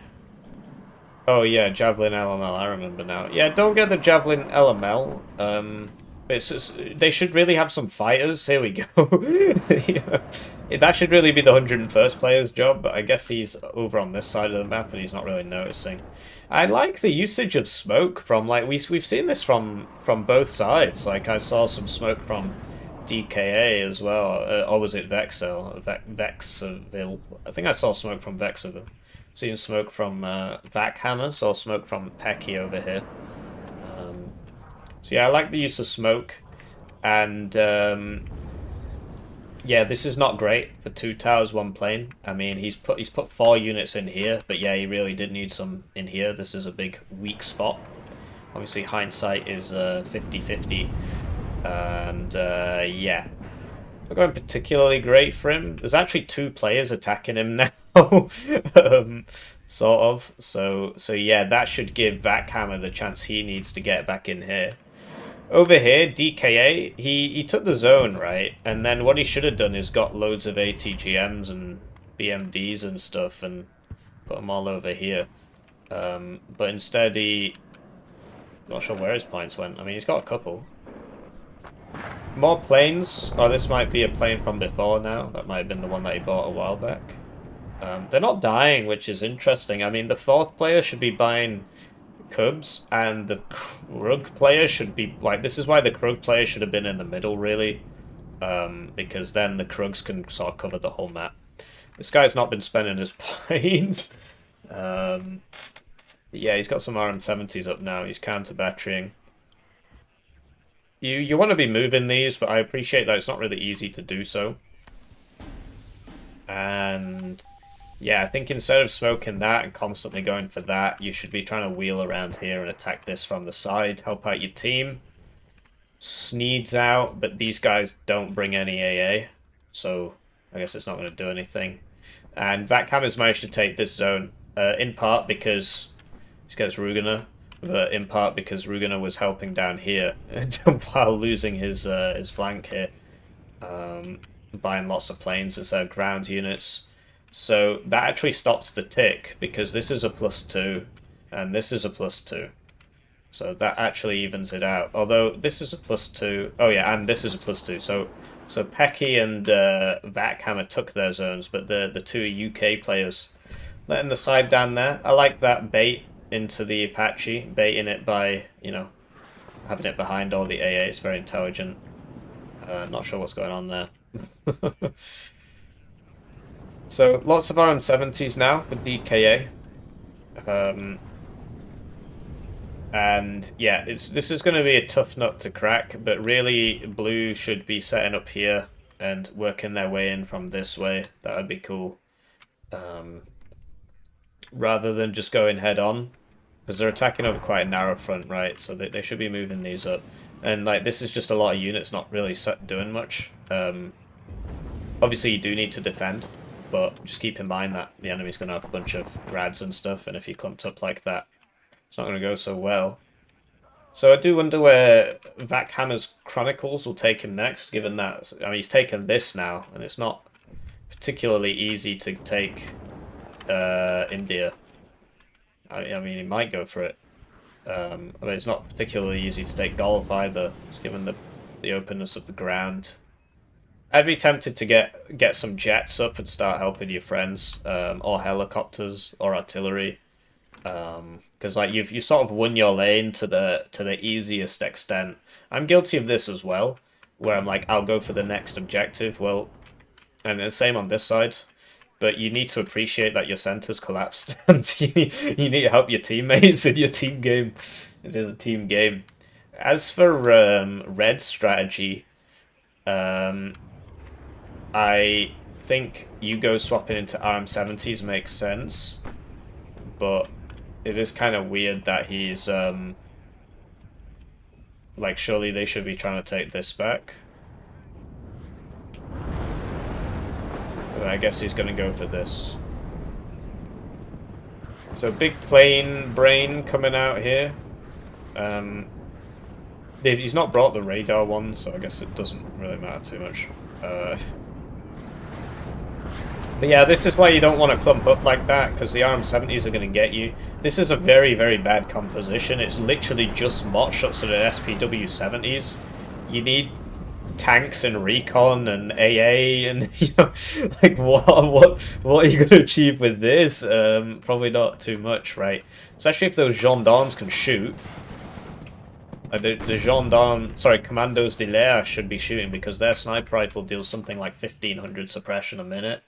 Speaker 2: Oh yeah, Javelin LML, I remember now. Yeah, don't get the Javelin LML. They should really have some fighters. Here we go. That should really be the 101st player's job, but I guess he's over on this side of the map and he's not really noticing. I like the usage of smoke from, like, we've seen this from both sides. Like, I saw some smoke from DKA as well, or was it Vexville? I think I saw smoke from Vexville. Seen smoke from Vackhammer, saw smoke from Pecky over here. So yeah, I like the use of smoke, and yeah, this is not great for 2 towers, 1 plane. I mean, he's put 4 units in here, but yeah, he really did need some in here. This is a big weak spot. Obviously, hindsight is 50-50. And yeah, not going particularly great for him. There's actually 2 players attacking him now, sort of. So yeah, that should give Vackhammer the chance he needs to get back in here. Over here, DKA, he took the zone, right? And then what he should have done is got loads of ATGMs and BMDs and stuff and put them all over here. But instead not sure where his points went. I mean, he's got a couple. More planes. Oh, this might be a plane from before now. That might have been the one that he bought a while back. They're not dying, which is interesting. I mean, the 4th player should be buying Cubs, and the Krug player should be... Like, this is why the Krug player should have been in the middle, really. Because then the Krugs can sort of cover the whole map. This guy's not been spending his points. Yeah, he's got some RM70s up now. He's counter-batterying. You want to be moving these, but I appreciate that it's not really easy to do so. And yeah, I think instead of smoking that and constantly going for that, you should be trying to wheel around here and attack this from the side, help out your team. Sneed's out, but these guys don't bring any AA, so I guess it's not going to do anything. And Vakhammer's managed to take this zone, in part because he gets Rugener, but in part because Rugener was helping down here while losing his flank here, buying lots of planes instead of ground units. So that actually stops the tick, because this is a +2, and this is a +2. So that actually evens it out. Although this is a +2. Oh yeah, and this is a +2. So Pecky and Vakhammer took their zones, but the two UK players letting the side down there. I like that bait into the Apache, baiting it by, you know, having it behind all the AA. It's very intelligent. Not sure what's going on there. So lots of RM70s now for DKA. And yeah, this is going to be a tough nut to crack, but really blue should be setting up here and working their way in from this way. That would be cool. Rather than just going head on, because they're attacking over quite a narrow front, right? So they should be moving these up. And like, this is just a lot of units not really doing much. Obviously you do need to defend, but just keep in mind that the enemy's going to have a bunch of grads and stuff, and if you clumped up like that, it's not going to go so well. So I do wonder where Vakhammer's Chronicles will take him next, given that, I mean, he's taken this now, and it's not particularly easy to take India. I mean, he might go for it. I mean, it's not particularly easy to take Golf either, just given the openness of the ground. I'd be tempted to get some jets up and start helping your friends, or helicopters, or artillery. Because like you sort of won your lane to the easiest extent. I'm guilty of this as well, where I'm like, I'll go for the next objective. Well, and the same on this side. But you need to appreciate that your center's collapsed, and you need to help your teammates in your team game. It is a team game. As for red strategy, I think Yugo swapping into RM70s makes sense, but it is kind of weird that he's, like, surely they should be trying to take this back. But I guess he's going to go for this. So big plane brain coming out here. He's not brought the radar one, so I guess it doesn't really matter too much. But yeah, this is why you don't want to clump up like that, because the RM70s are going to get you. This is a very, very bad composition. It's literally just MOT shots at an SPW-70s. You need tanks and recon and AA, and you know, like what are you going to achieve with this? Probably not too much, right? Especially if those gendarmes can shoot. The commandos de l'air should be shooting, because their sniper rifle deals something like 1500 suppression a minute.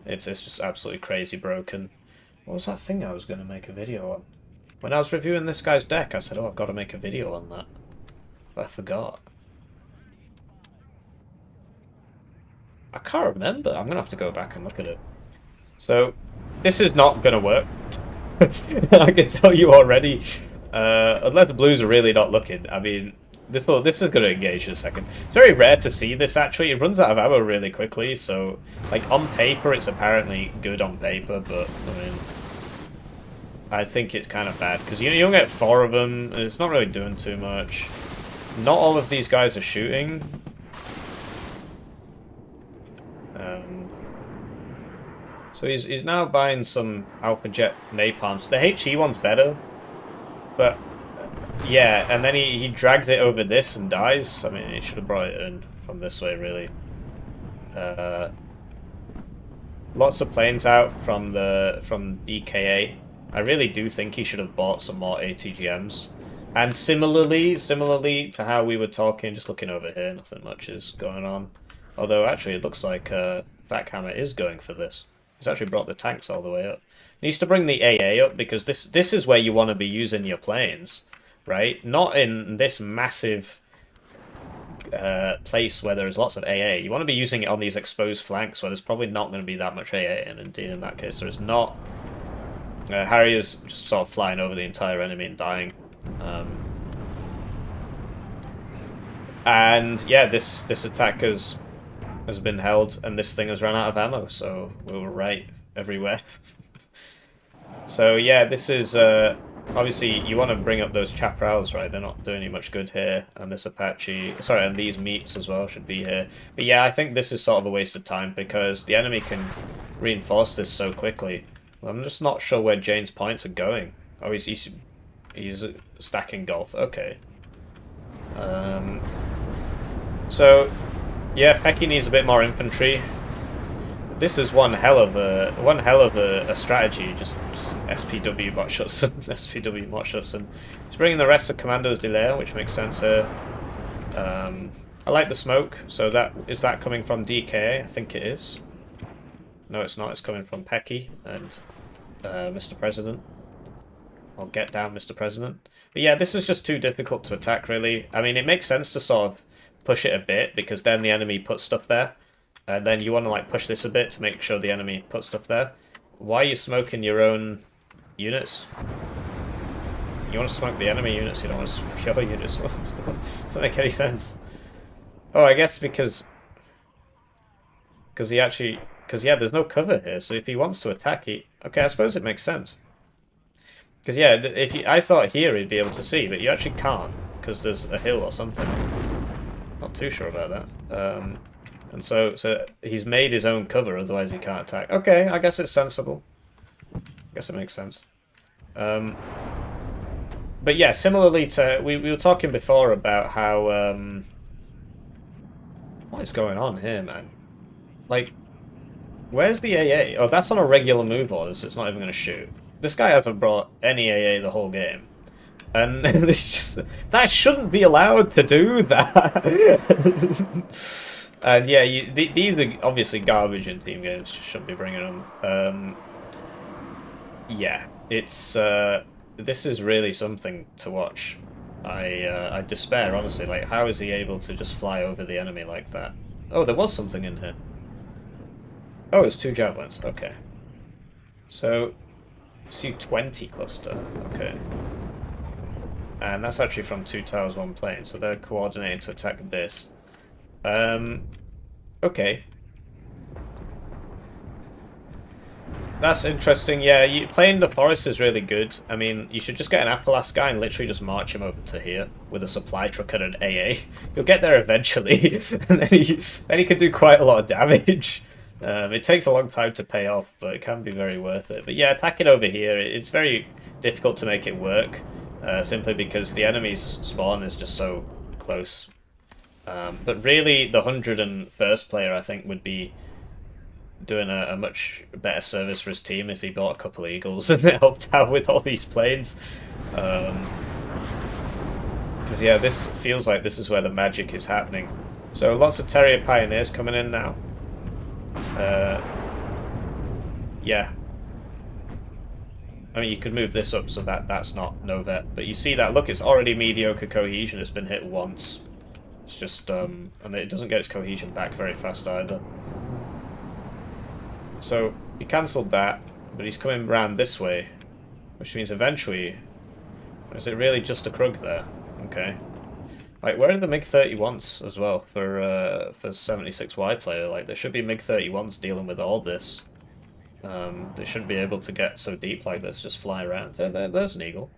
Speaker 2: It's just absolutely crazy broken. What was that thing I was going to make a video on? When I was reviewing this guy's deck, I said, oh, I've got to make a video on that. But I forgot. I can't remember. I'm going to have to go back and look at it. So, this is not going to work. I can tell you already. Unless blues are really not looking. I mean, this is going to engage in a second. It's very rare to see this, actually. It runs out of ammo really quickly, so, like, on paper, it's apparently good on paper, but, I mean, I think it's kind of bad, because you don't get 4 of them, and it's not really doing too much. Not all of these guys are shooting. So he's now buying some Alpha Jet napalms. The HE one's better, but yeah, and then he drags it over this and dies. I mean, he should have brought it in from this way, really. Lots of planes out from DKA. I really do think he should have bought some more ATGMs. And similarly to how we were talking, just looking over here, nothing much is going on. Although actually, it looks like Vakhammer is going for this. He's actually brought the tanks all the way up. Needs to bring the AA up, because this is where you want to be using your planes, right? Not in this massive place where there's lots of AA. You want to be using it on these exposed flanks where there's probably not going to be that much AA, and indeed in that case there's not. Harrier's just sort of flying over the entire enemy and dying. And yeah, this attack has been held, and this thing has run out of ammo, so we were right everywhere. So yeah, this is obviously you want to bring up those chaparrals, right? They're not doing you much good here, and this Apache, sorry, and these meeps as well should be here. But yeah, I think this is sort of a waste of time because the enemy can reinforce this so quickly. I'm just not sure where Jane's points are going. Oh, he's stacking golf. Okay. So yeah, Pecky needs a bit more infantry. This is one hell of a strategy. Just SPW bot shots and SPW bot shots, and he's bringing the rest of Commandos Delay, which makes sense here. I like the smoke. So is that coming from DK? I think it is. No, it's not. It's coming from Pecky and Mr. President. Or get down, Mr. President. But yeah, this is just too difficult to attack, really. I mean, it makes sense to sort of push it a bit, because then the enemy puts stuff there. And then you want to like push this a bit to make sure the enemy puts stuff there. Why are you smoking your own units? You want to smoke the enemy units, you don't want to smoke your units. Doesn't make any sense. Oh, I guess because yeah, there's no cover here, so if he wants to attack, okay, I suppose it makes sense. Because yeah, I thought here he'd be able to see, but you actually can't, because there's a hill or something. Not too sure about that. And so he's made his own cover, otherwise he can't attack. Okay, I guess it's sensible. I guess it makes sense. But yeah, similarly to... We were talking before about how... what is going on here, man? Like, where's the AA? Oh, that's on a regular move order, so it's not even going to shoot. This guy hasn't brought any AA the whole game. And it's just... That shouldn't be allowed to do that! And yeah, these are obviously garbage in team games. Shouldn't be bringing them. Yeah, it's this is really something to watch. I despair, honestly. Like, how is he able to just fly over the enemy like that? Oh, there was something in here. Oh, it's 2 javelins. Okay. So, Su-20 cluster. Okay. And that's actually from 2 towers, 1 plane. So they're coordinating to attack this. Okay. That's interesting. Yeah, playing the forest is really good. I mean, you should just get an Appalachian guy and literally just march him over to here with a supply truck and an AA. You'll get there eventually, and then he can do quite a lot of damage. It takes a long time to pay off, but it can be very worth it. But yeah, attacking over here, it's very difficult to make it work, simply because the enemy's spawn is just so close. But really, the 101st player, I think, would be doing a much better service for his team if he bought a couple of Eagles and helped out with all these planes. Because, yeah, this feels like this is where the magic is happening. So, lots of Terrier Pioneers coming in now. Yeah. I mean, you could move this up so that's not no vet. But you see that, look, it's already mediocre cohesion. It's been hit once. It's just, and it doesn't get its cohesion back very fast either. So, he cancelled that, but he's coming round this way, which means eventually... Is it really just a Krug there? Okay. Like, where are the MiG-31s as well for 76Y player? Like, there should be MiG-31s dealing with all this. They shouldn't be able to get so deep like this, just fly around. There's an Eagle.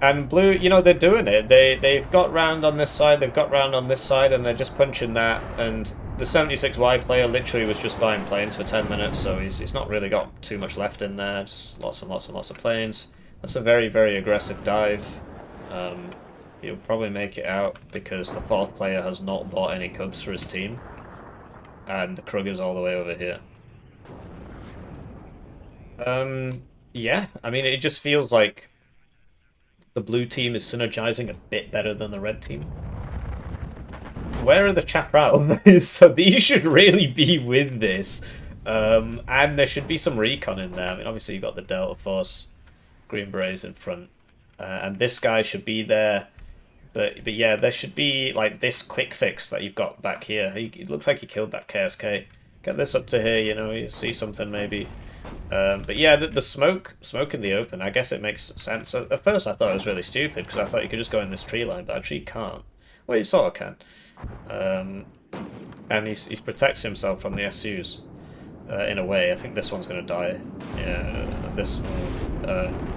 Speaker 2: And blue, you know, they're doing it. They've got round on this side, they've got round on this side, and they're just punching that. And the 76Y player literally was just buying planes for 10 minutes, so he's not really got too much left in there. Just lots and lots and lots of planes. That's a very, very aggressive dive. He'll probably make it out because the 4th player has not bought any Cubs for his team. And the Krug is all the way over here. Yeah, I mean, it just feels like the blue team is synergizing a bit better than the red team. where are the chaparral? So these should really be with this. And there should be some recon in there. I mean, obviously you've got the Delta Force, Green Berets in front. And this guy should be there. But yeah, there should be like this quick fix that you've got back here. It looks like he killed that KSK. Get this up to here, you know, you see something maybe. But yeah, the smoke in the open, I guess it makes sense. At first I thought it was really stupid, because I thought you could just go in this tree line, but actually you can't. Well, you sort of can. And he's protects himself from the SUs. In a way, I think this one's going to die. Yeah, this one.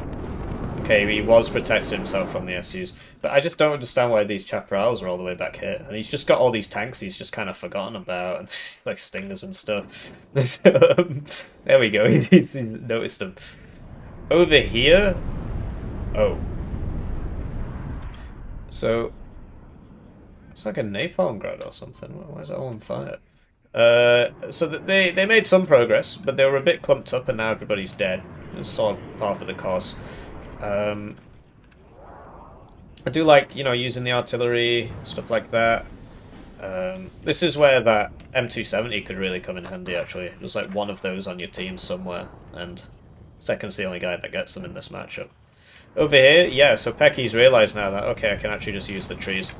Speaker 2: Okay, he was protecting himself from the SUs. But I just don't understand why these chaparrals are all the way back here. And he's just got all these tanks he's just kind of forgotten about. And like stingers and stuff. There we go, he's noticed them. Over here... Oh. So... It's like a napalm grad or something. Why is that all on fire? So that they made some progress, but they were a bit clumped up and now everybody's dead. It's sort of part of the course. I do like, you know, using the artillery, stuff like that. This is where that M270 could really come in handy, actually. There's like one of those on your team somewhere, and Second's the only guy that gets them in this matchup. Over here, yeah, so Pecky's realised now that, okay, I can actually just use the trees.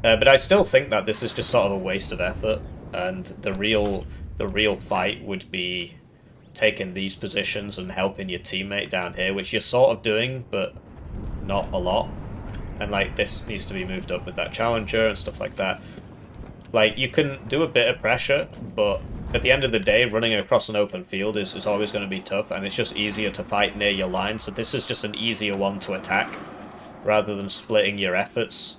Speaker 2: But I still think that this is just sort of a waste of effort, and the real fight would be taking these positions and helping your teammate down here, which you're sort of doing, but not a lot. And like this needs to be moved up with that Challenger and stuff like that. Like you can do a bit of pressure, but at the end of the day, running across an open field is always going to be tough, and it's just easier to fight near your line. So this is just an easier one to attack, rather than splitting your efforts.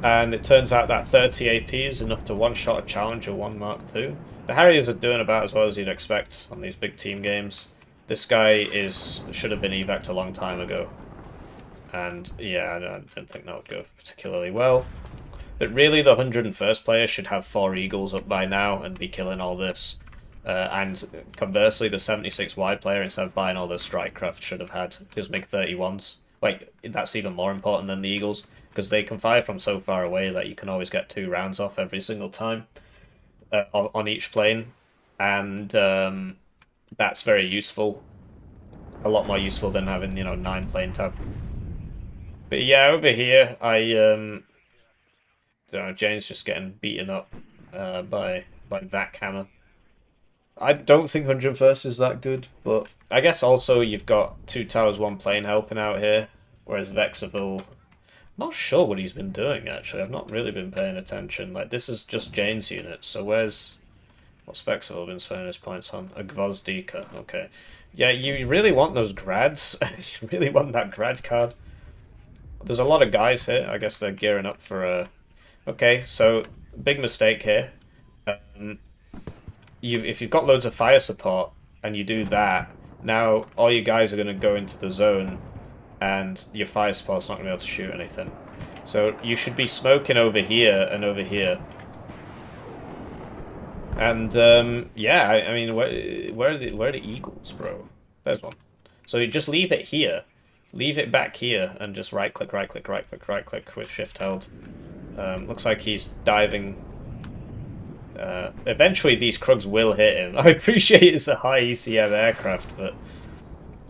Speaker 2: And it turns out that 30 AP is enough to one-shot a Challenger 1 Mark II. The Harriers are doing about as well as you'd expect on these big team games. This guy should have been evac'd a long time ago. And yeah, I didn't think that would go particularly well. But really the 101st player should have 4 Eagles up by now and be killing all this. And conversely, the 76Y player, instead of buying all those strike craft, should have had his MiG-31s. Like, that's even more important than the Eagles, because they can fire from so far away that you can always get 2 rounds off every single time on each plane. And that's very useful. A lot more useful than having, you know, 9 plane tab. But yeah, over here, I don't know, Jane's just getting beaten up by Vac Hammer. I don't think 101st is that good, but I guess also you've got 2 towers, 1 plane helping out here, whereas Vexaville, not sure what he's been doing actually. I've not really been paying attention. Like this is just Jane's unit, so what's Vexaville been spending his points on? A Gvozdika, okay. Yeah, you really want those grads. You really want that grad card. There's a lot of guys here. I guess they're gearing up for a... Okay, so big mistake here. If you've got loads of fire support and you do that, now all you guys are going to go into the zone and your fire support's not going to be able to shoot anything. So you should be smoking over here and over here. And yeah, I mean, where are the Eagles, bro? There's one. So you just leave it here. Leave it back here and just right click with shift held. Looks like he's diving. Eventually these Krugs will hit him. I appreciate it's a high ECM aircraft, but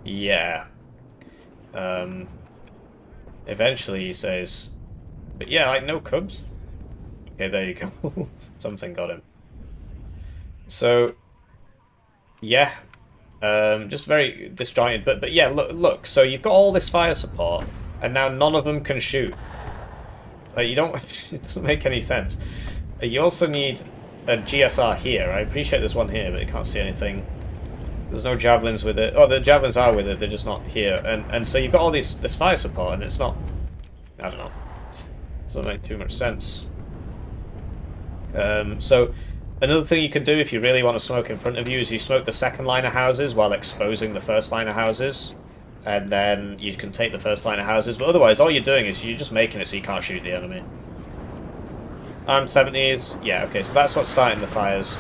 Speaker 2: yeah. Eventually he says, but yeah, like no Cubs. Okay, there you go. Something got him. So yeah, just very disjointed, but yeah, look. So you've got all this fire support, and now none of them can shoot. Like you don't. It doesn't make any sense. You also need a GSR here. I appreciate there's one here, but you can't see anything. There's no javelins with it. Oh, the javelins are with it. They're just not here. And so you've got all this fire support, and it's not. I don't know. It doesn't make too much sense. So another thing you can do if you really want to smoke in front of you is you smoke the second line of houses while exposing the first line of houses, and then you can take the first line of houses. But otherwise, all you're doing is you're just making it so you can't shoot the enemy. Armed 70s, yeah, okay, so that's what's starting the fires.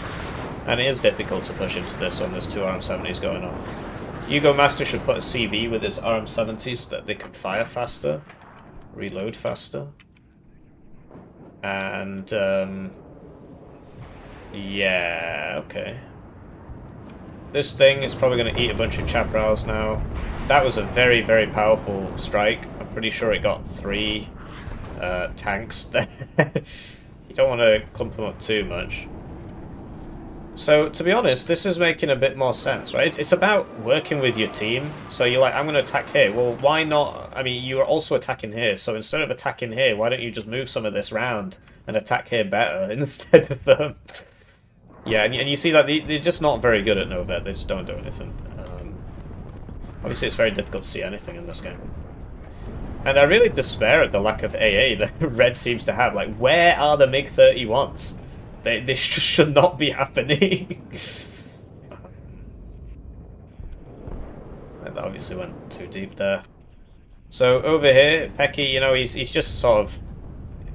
Speaker 2: And it is difficult to push into this when there's 2 armed 70s going off. Yugo Master should put a CV with his armed 70s so that they can fire faster, reload faster. And, yeah, okay. This thing is probably going to eat a bunch of chaparrals now. That was a very, very powerful strike. I'm pretty sure it got 3 tanks there. You don't want to clump them up too much. So, to be honest, this is making a bit more sense, right? It's about working with your team. So you're like, I'm going to attack here. Well, why not? I mean, you are also attacking here. So instead of attacking here, why don't you just move some of this round and attack here better instead of... Yeah, and you see that they're just not very good at Novet. They just don't do anything. Obviously, it's very difficult to see anything in this game. And I really despair at the lack of AA that Red seems to have. Like, where are the MiG-31s? This should not be happening. That obviously went too deep there. So over here, Pecky, you know, he's just sort of...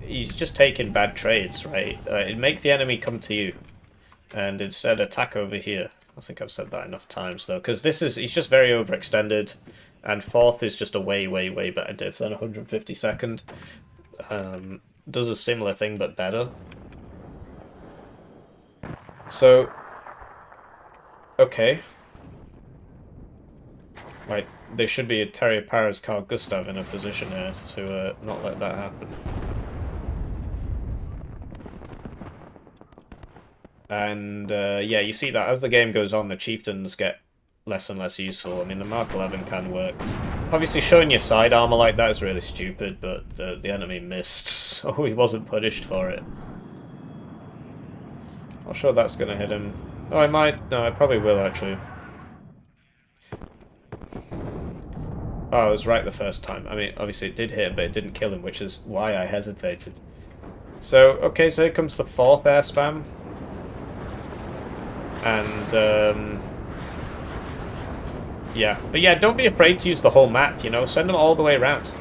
Speaker 2: He's just taking bad trades, right? Make the enemy come to you. And instead attack over here. I think I've said that enough times, though. Because he's just very overextended. And 4th is just a way, way, way better div than 152nd. Does a similar thing, but better. So, okay. Right, there should be a Terrier Paras Carl Gustav in a position here to not let that happen. And, yeah, you see that as the game goes on, the chieftains get less and less useful. I mean, the Mark 11 can work. Obviously, showing your side armor like that is really stupid, but the enemy missed, so he wasn't punished for it. Not sure that's going to hit him. Oh, I might. No, I probably will, actually. Oh, I was right the first time. I mean, obviously it did hit him, but it didn't kill him, which is why I hesitated. So, okay, so here comes the 4th air spam. And, yeah. But yeah, don't be afraid to use the whole map, you know? Send them all the way around.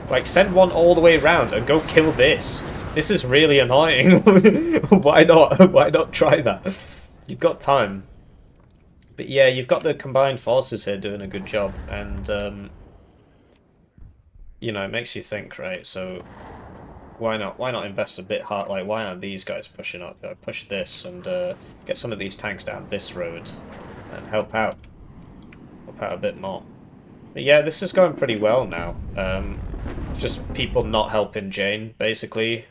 Speaker 2: Like, send one all the way around and go kill this. This is really annoying. Why not? Why not try that? You've got time. But yeah, you've got the combined forces here doing a good job. And, you know, it makes you think, right? So, why not invest a bit hard? Like, why aren't these guys pushing up? Push this and get some of these tanks down this road and help out a bit more. But yeah, this is going pretty well now. Just people not helping Jane, basically.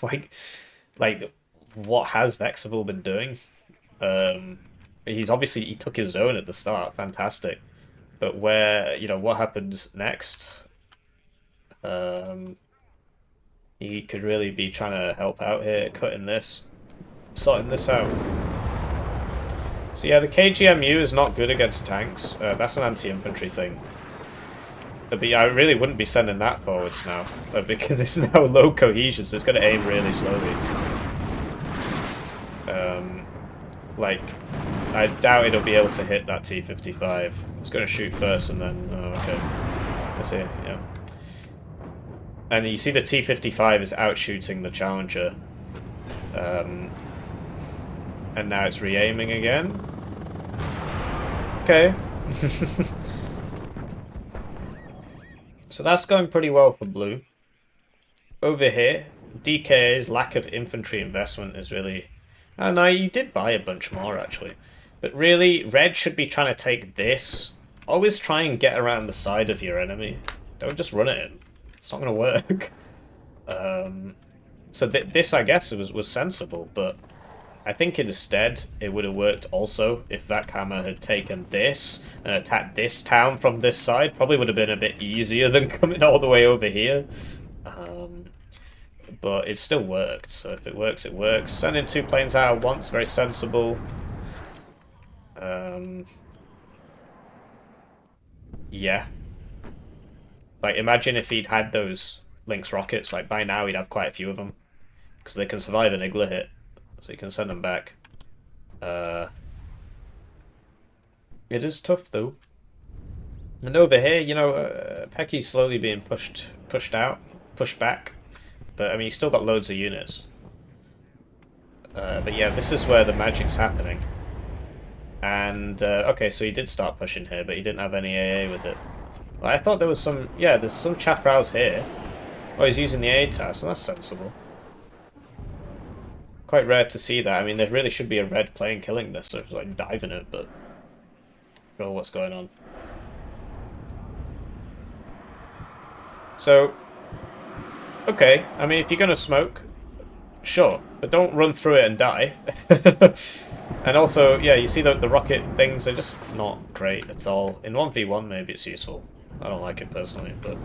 Speaker 2: like, what has Vexable been doing? He took his own at the start, fantastic. But what happened next? He could really be trying to help out here, cutting this, sorting this out. So yeah, the KGMU is not good against tanks. That's an anti-infantry thing. But yeah, I really wouldn't be sending that forwards now, because it's now low cohesion, so it's going to aim really slowly. Like, I doubt it'll be able to hit that T-55. It's going to shoot first and then... Oh, okay. Let's see, yeah. And you see the T-55 is outshooting the Challenger. And now it's re-aiming again. Okay. So that's going pretty well for blue. Over here, DKA's lack of infantry investment is really... Oh no, you did buy a bunch more actually. But really, red should be trying to take this. Always try and get around the side of your enemy. Don't just run at him. It's not going to work. So this, I guess, was sensible, but I think instead it would have worked also if Vakhammer had taken this and attacked this town from this side. Probably would have been a bit easier than coming all the way over here. But it still worked, so if it works, it works. Sending 2 planes out at once, very sensible. Yeah. Like, imagine if he'd had those Lynx rockets, like, by now he'd have quite a few of them. Because they can survive an Igla hit. So you can send them back. It is tough, though. And over here, you know, Pecky's slowly being pushed back. But, I mean, he's still got loads of units. But yeah, this is where the magic's happening. And, okay, so he did start pushing here, but he didn't have any AA with it. Well, I thought there was some... Yeah, there's some chaparrals here. Oh, he's using the ATAS, so that's sensible. Quite rare to see that. I mean, there really should be a red plane killing this, so like diving it, but I don't know what's going on. So, okay, I mean, if you're gonna smoke, sure, but don't run through it and die. And also, yeah, you see the rocket things, they're just not great at all. In 1v1, maybe it's useful. I don't like it personally, but...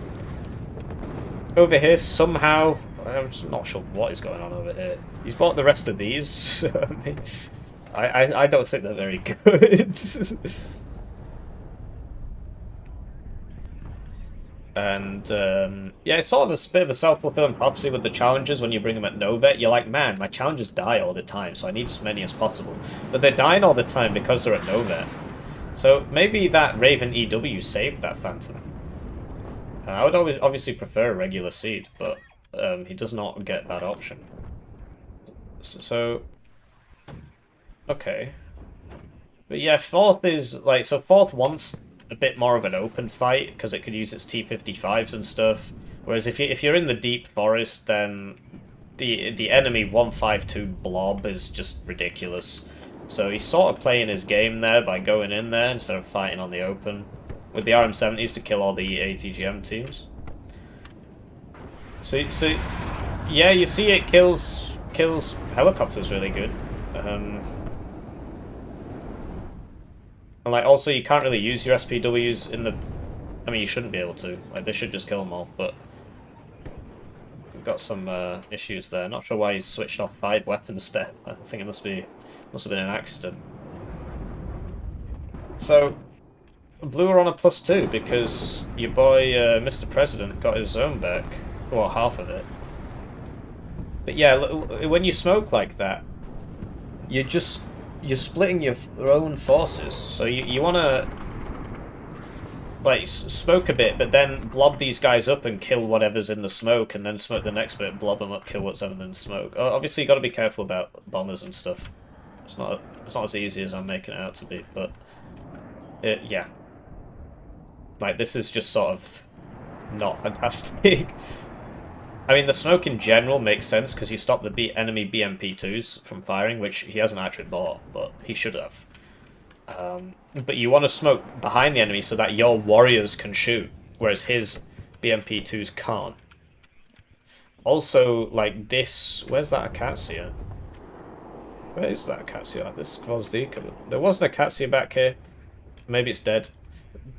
Speaker 2: Over here, somehow... I'm just not sure what is going on over here. He's bought the rest of these. I don't think they're very good. And, yeah, it's sort of a bit of a self-fulfilling prophecy with the challenges when you bring them at Novet. You're like, man, my challenges die all the time, so I need as many as possible. But they're dying all the time because they're at Novet. So maybe that Raven EW saved that Phantom. I would always obviously prefer a regular seed, but he does not get that option. So okay. But yeah, fourth is, like, so fourth wants a bit more of an open fight, because it could use its T-55s and stuff. Whereas if you're in the deep forest, then the enemy 152 blob is just ridiculous. So he's sort of playing his game there by going in there instead of fighting on the open with the RM70s to kill all the ATGM teams. So yeah, you see it kills helicopters really good. And like, also, you can't really use your SPWs in the... I mean, you shouldn't be able to. Like, they should just kill them all, but... We've got some issues there. Not sure why he's switched off 5 weapons there. I think it must have been an accident. So, Blue are on a +2 because your boy, Mr. President, got his zone back. Well, half of it. But yeah, when you smoke like that, you're splitting your own forces, so you want to like smoke a bit, but then blob these guys up and kill whatever's in the smoke, and then smoke the next bit, blob them up, kill what's in the smoke. Obviously, you got to be careful about bombers and stuff. It's not as easy as I'm making it out to be, but yeah, like this is just sort of not fantastic. I mean, the smoke in general makes sense because you stop the enemy BMP2s from firing, which he hasn't actually bought, but he should have. But you want to smoke behind the enemy so that your warriors can shoot, whereas his BMP2s can't. Also, like this... Where's that Acacia? Where is that Acacia? This Gvozdika. There wasn't Acacia back here. Maybe it's dead.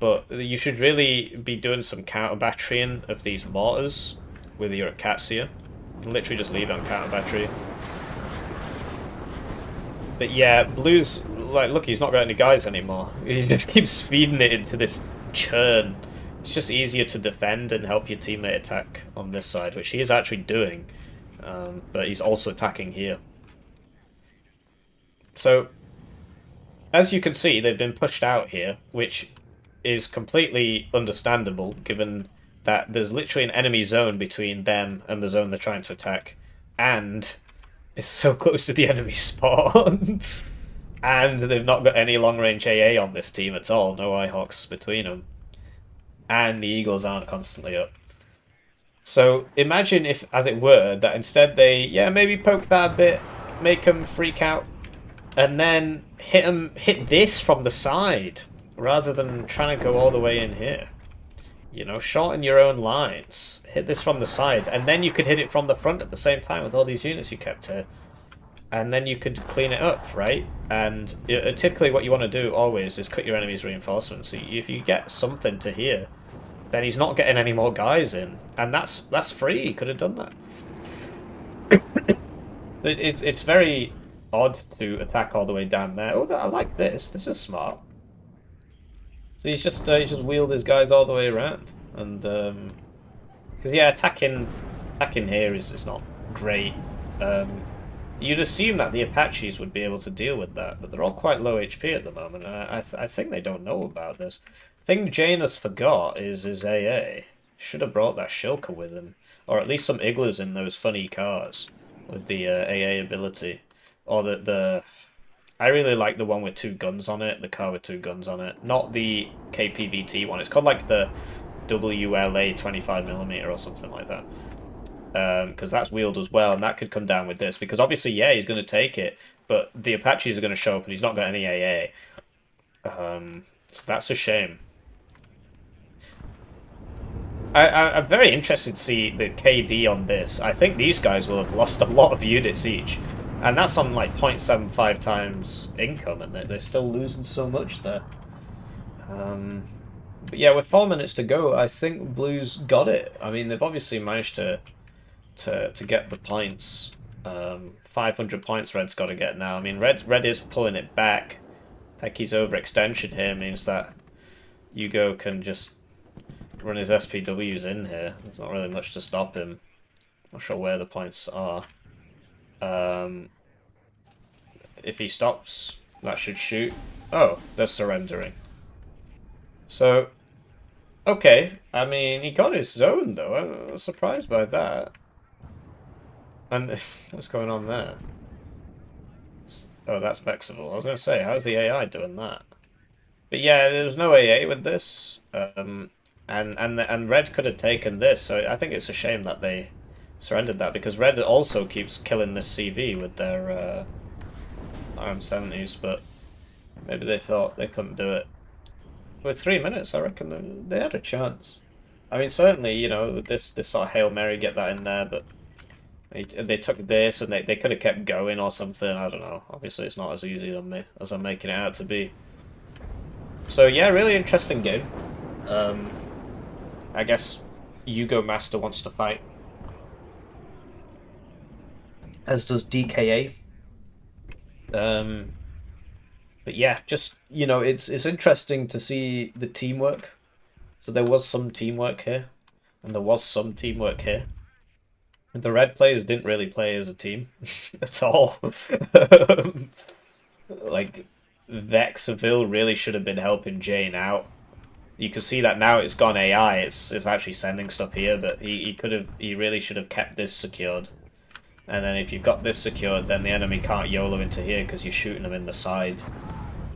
Speaker 2: But you should really be doing some counter-batterying of these mortars with your Acacia. You can literally just leave it on counter battery. But yeah, Blue's like, look, he's not got any guys anymore. He just keeps feeding it into this churn. It's just easier to defend and help your teammate attack on this side, which he is actually doing. But he's also attacking here. So, as you can see, they've been pushed out here, which is completely understandable, given that there's literally an enemy zone between them and the zone they're trying to attack, and it's so close to the enemy spawn. And they've not got any long-range AA on this team at all, no IHawks between them. And the Eagles aren't constantly up. So imagine if, as it were, that instead they, yeah, maybe poke that a bit, make them freak out, and then hit this from the side, rather than trying to go all the way in here. You know, shorten your own lines. Hit this from the side, and then you could hit it from the front at the same time with all these units you kept here. And then you could clean it up, right? And typically what you want to do always is cut your enemy's reinforcements. So if you get something to here, then he's not getting any more guys in. And that's free. He could have done that. It's very odd to attack all the way down there. Oh, I like this. This is smart. So he's just wheeled his guys all the way around, and because yeah, attacking here is not great. You'd assume that the Apaches would be able to deal with that, but they're all quite low HP at the moment, and I think they don't know about this. The thing Jane has forgot is his AA. Should have brought that Shilka with him, or at least some Iglas in those funny cars with the AA ability, or the. I really like the one with 2 guns on it, the car with 2 guns on it. Not the KPVT one. It's called like the WLA 25mm or something like that. because that's wheeled as well, and that could come down with this. Because obviously, yeah, he's going to take it, but the Apaches are going to show up, and he's not got any AA. So that's a shame. I'm very interested to see the KD on this. I think these guys will have lost a lot of units each. And that's on like 0.75 times income, and they're still losing so much there. But yeah, with 4 minutes to go, I think Blues got it. I mean, they've obviously managed to get the points. 500 points Red's got to get now. I mean, Red is pulling it back. Pecky's overextension here means that Yugo can just run his SPWs in here. There's not really much to stop him. Not sure where the points are. If he stops, that should shoot. Oh, they're surrendering. So, okay. I mean, he got his zone, though. I was surprised by that. And what's going on there? Oh, that's Vexable. I was going to say, how's the AI doing that? But yeah, there's no AA with this. And Red could have taken this, so I think it's a shame that they surrendered that, because Red also keeps killing this CV with their RM70s, but maybe they thought they couldn't do it. With 3 minutes, I reckon they had a chance. I mean, certainly, you know, with this sort of Hail Mary, get that in there, but they took this and they could have kept going or something. I don't know. Obviously, it's not as easy as I'm making it out to be. So yeah, really interesting game. I guess Yugo Master wants to fight, as does DKA. But yeah, just, you know, it's interesting to see the teamwork. So there was some teamwork here, and there was some teamwork here. And the Red players didn't really play as a team at all. Like, Vexaville really should have been helping Jane out. You can see that now it's gone AI. It's actually sending stuff here, but he really should have kept this secured. And then if you've got this secured, then the enemy can't YOLO into here because you're shooting them in the side.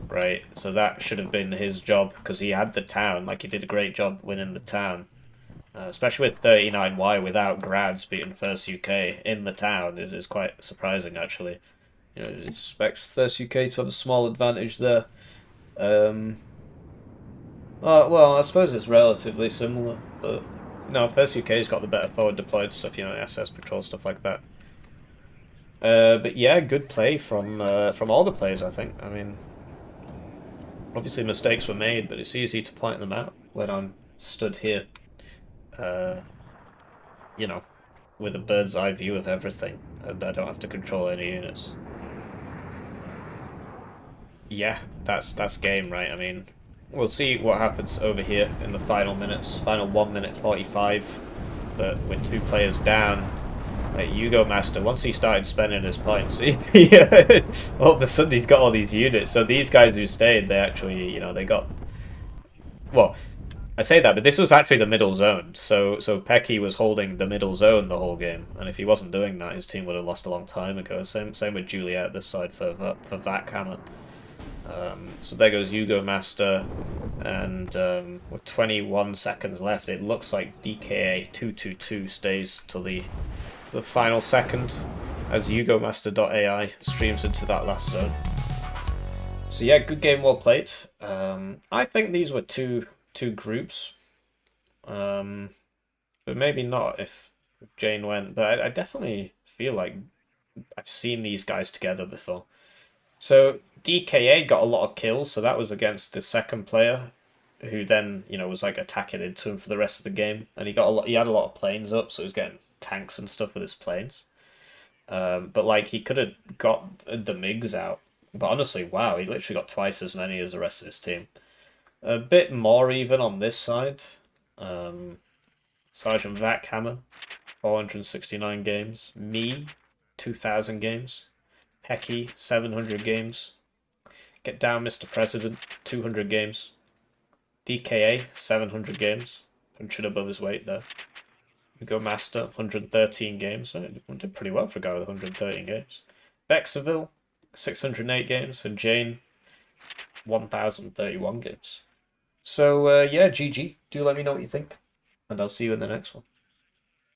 Speaker 2: Right, so that should have been his job, because he had the town. Like, he did a great job winning the town. Especially with 39Y without grads beating First UK in the town is quite surprising, actually. You know, you expect First UK to have a small advantage there. Well, I suppose it's relatively similar, but no, First UK's got the better forward deployed stuff, you know, SS patrol, stuff like that. But yeah, good play from all the players, I think. I mean, obviously mistakes were made, but it's easy to point them out when I'm stood here. You know, with a bird's eye view of everything, and I don't have to control any units. Yeah, that's game, right? I mean, we'll see what happens over here in the final minutes. Final 1 minute 45, but with 2 players down. Yugo Master, once he started spending his points, all of a sudden he's got all these units. So these guys who stayed, they actually, you know, they got... Well, I say that, but this was actually the middle zone. So Pecky was holding the middle zone the whole game, and if he wasn't doing that, his team would have lost a long time ago. Same with Juliet this side for Vakhammer. So there goes Yugo Master, and with 21 seconds left, it looks like DKA 222 stays to the final second as YugoMaster.ai streams into that last zone. So yeah, good game, well played. I think these were two groups, but maybe not if Jane went. But I definitely feel like I've seen these guys together before. So DKA got a lot of kills, so that was against the second player, who then, you know, was like attacking into him for the rest of the game, and he had a lot of planes up, so he was getting tanks and stuff with his planes. But like, he could have got the MiGs out. But honestly, wow, he literally got twice as many as the rest of his team. A bit more even on this side. Sergeant Vakhammer, 469 games. Me, 2,000 games. Pecky, 700 games. Get Down Mr. President, 200 games. DKA, 700 games. Punching above his weight there. Yugo Master, 113 games. Did pretty well for a guy with 113 games. Vexaville, 608 games. And Jane, 1,031 games. So, yeah, GG. Do let me know what you think. And I'll see you in the next one.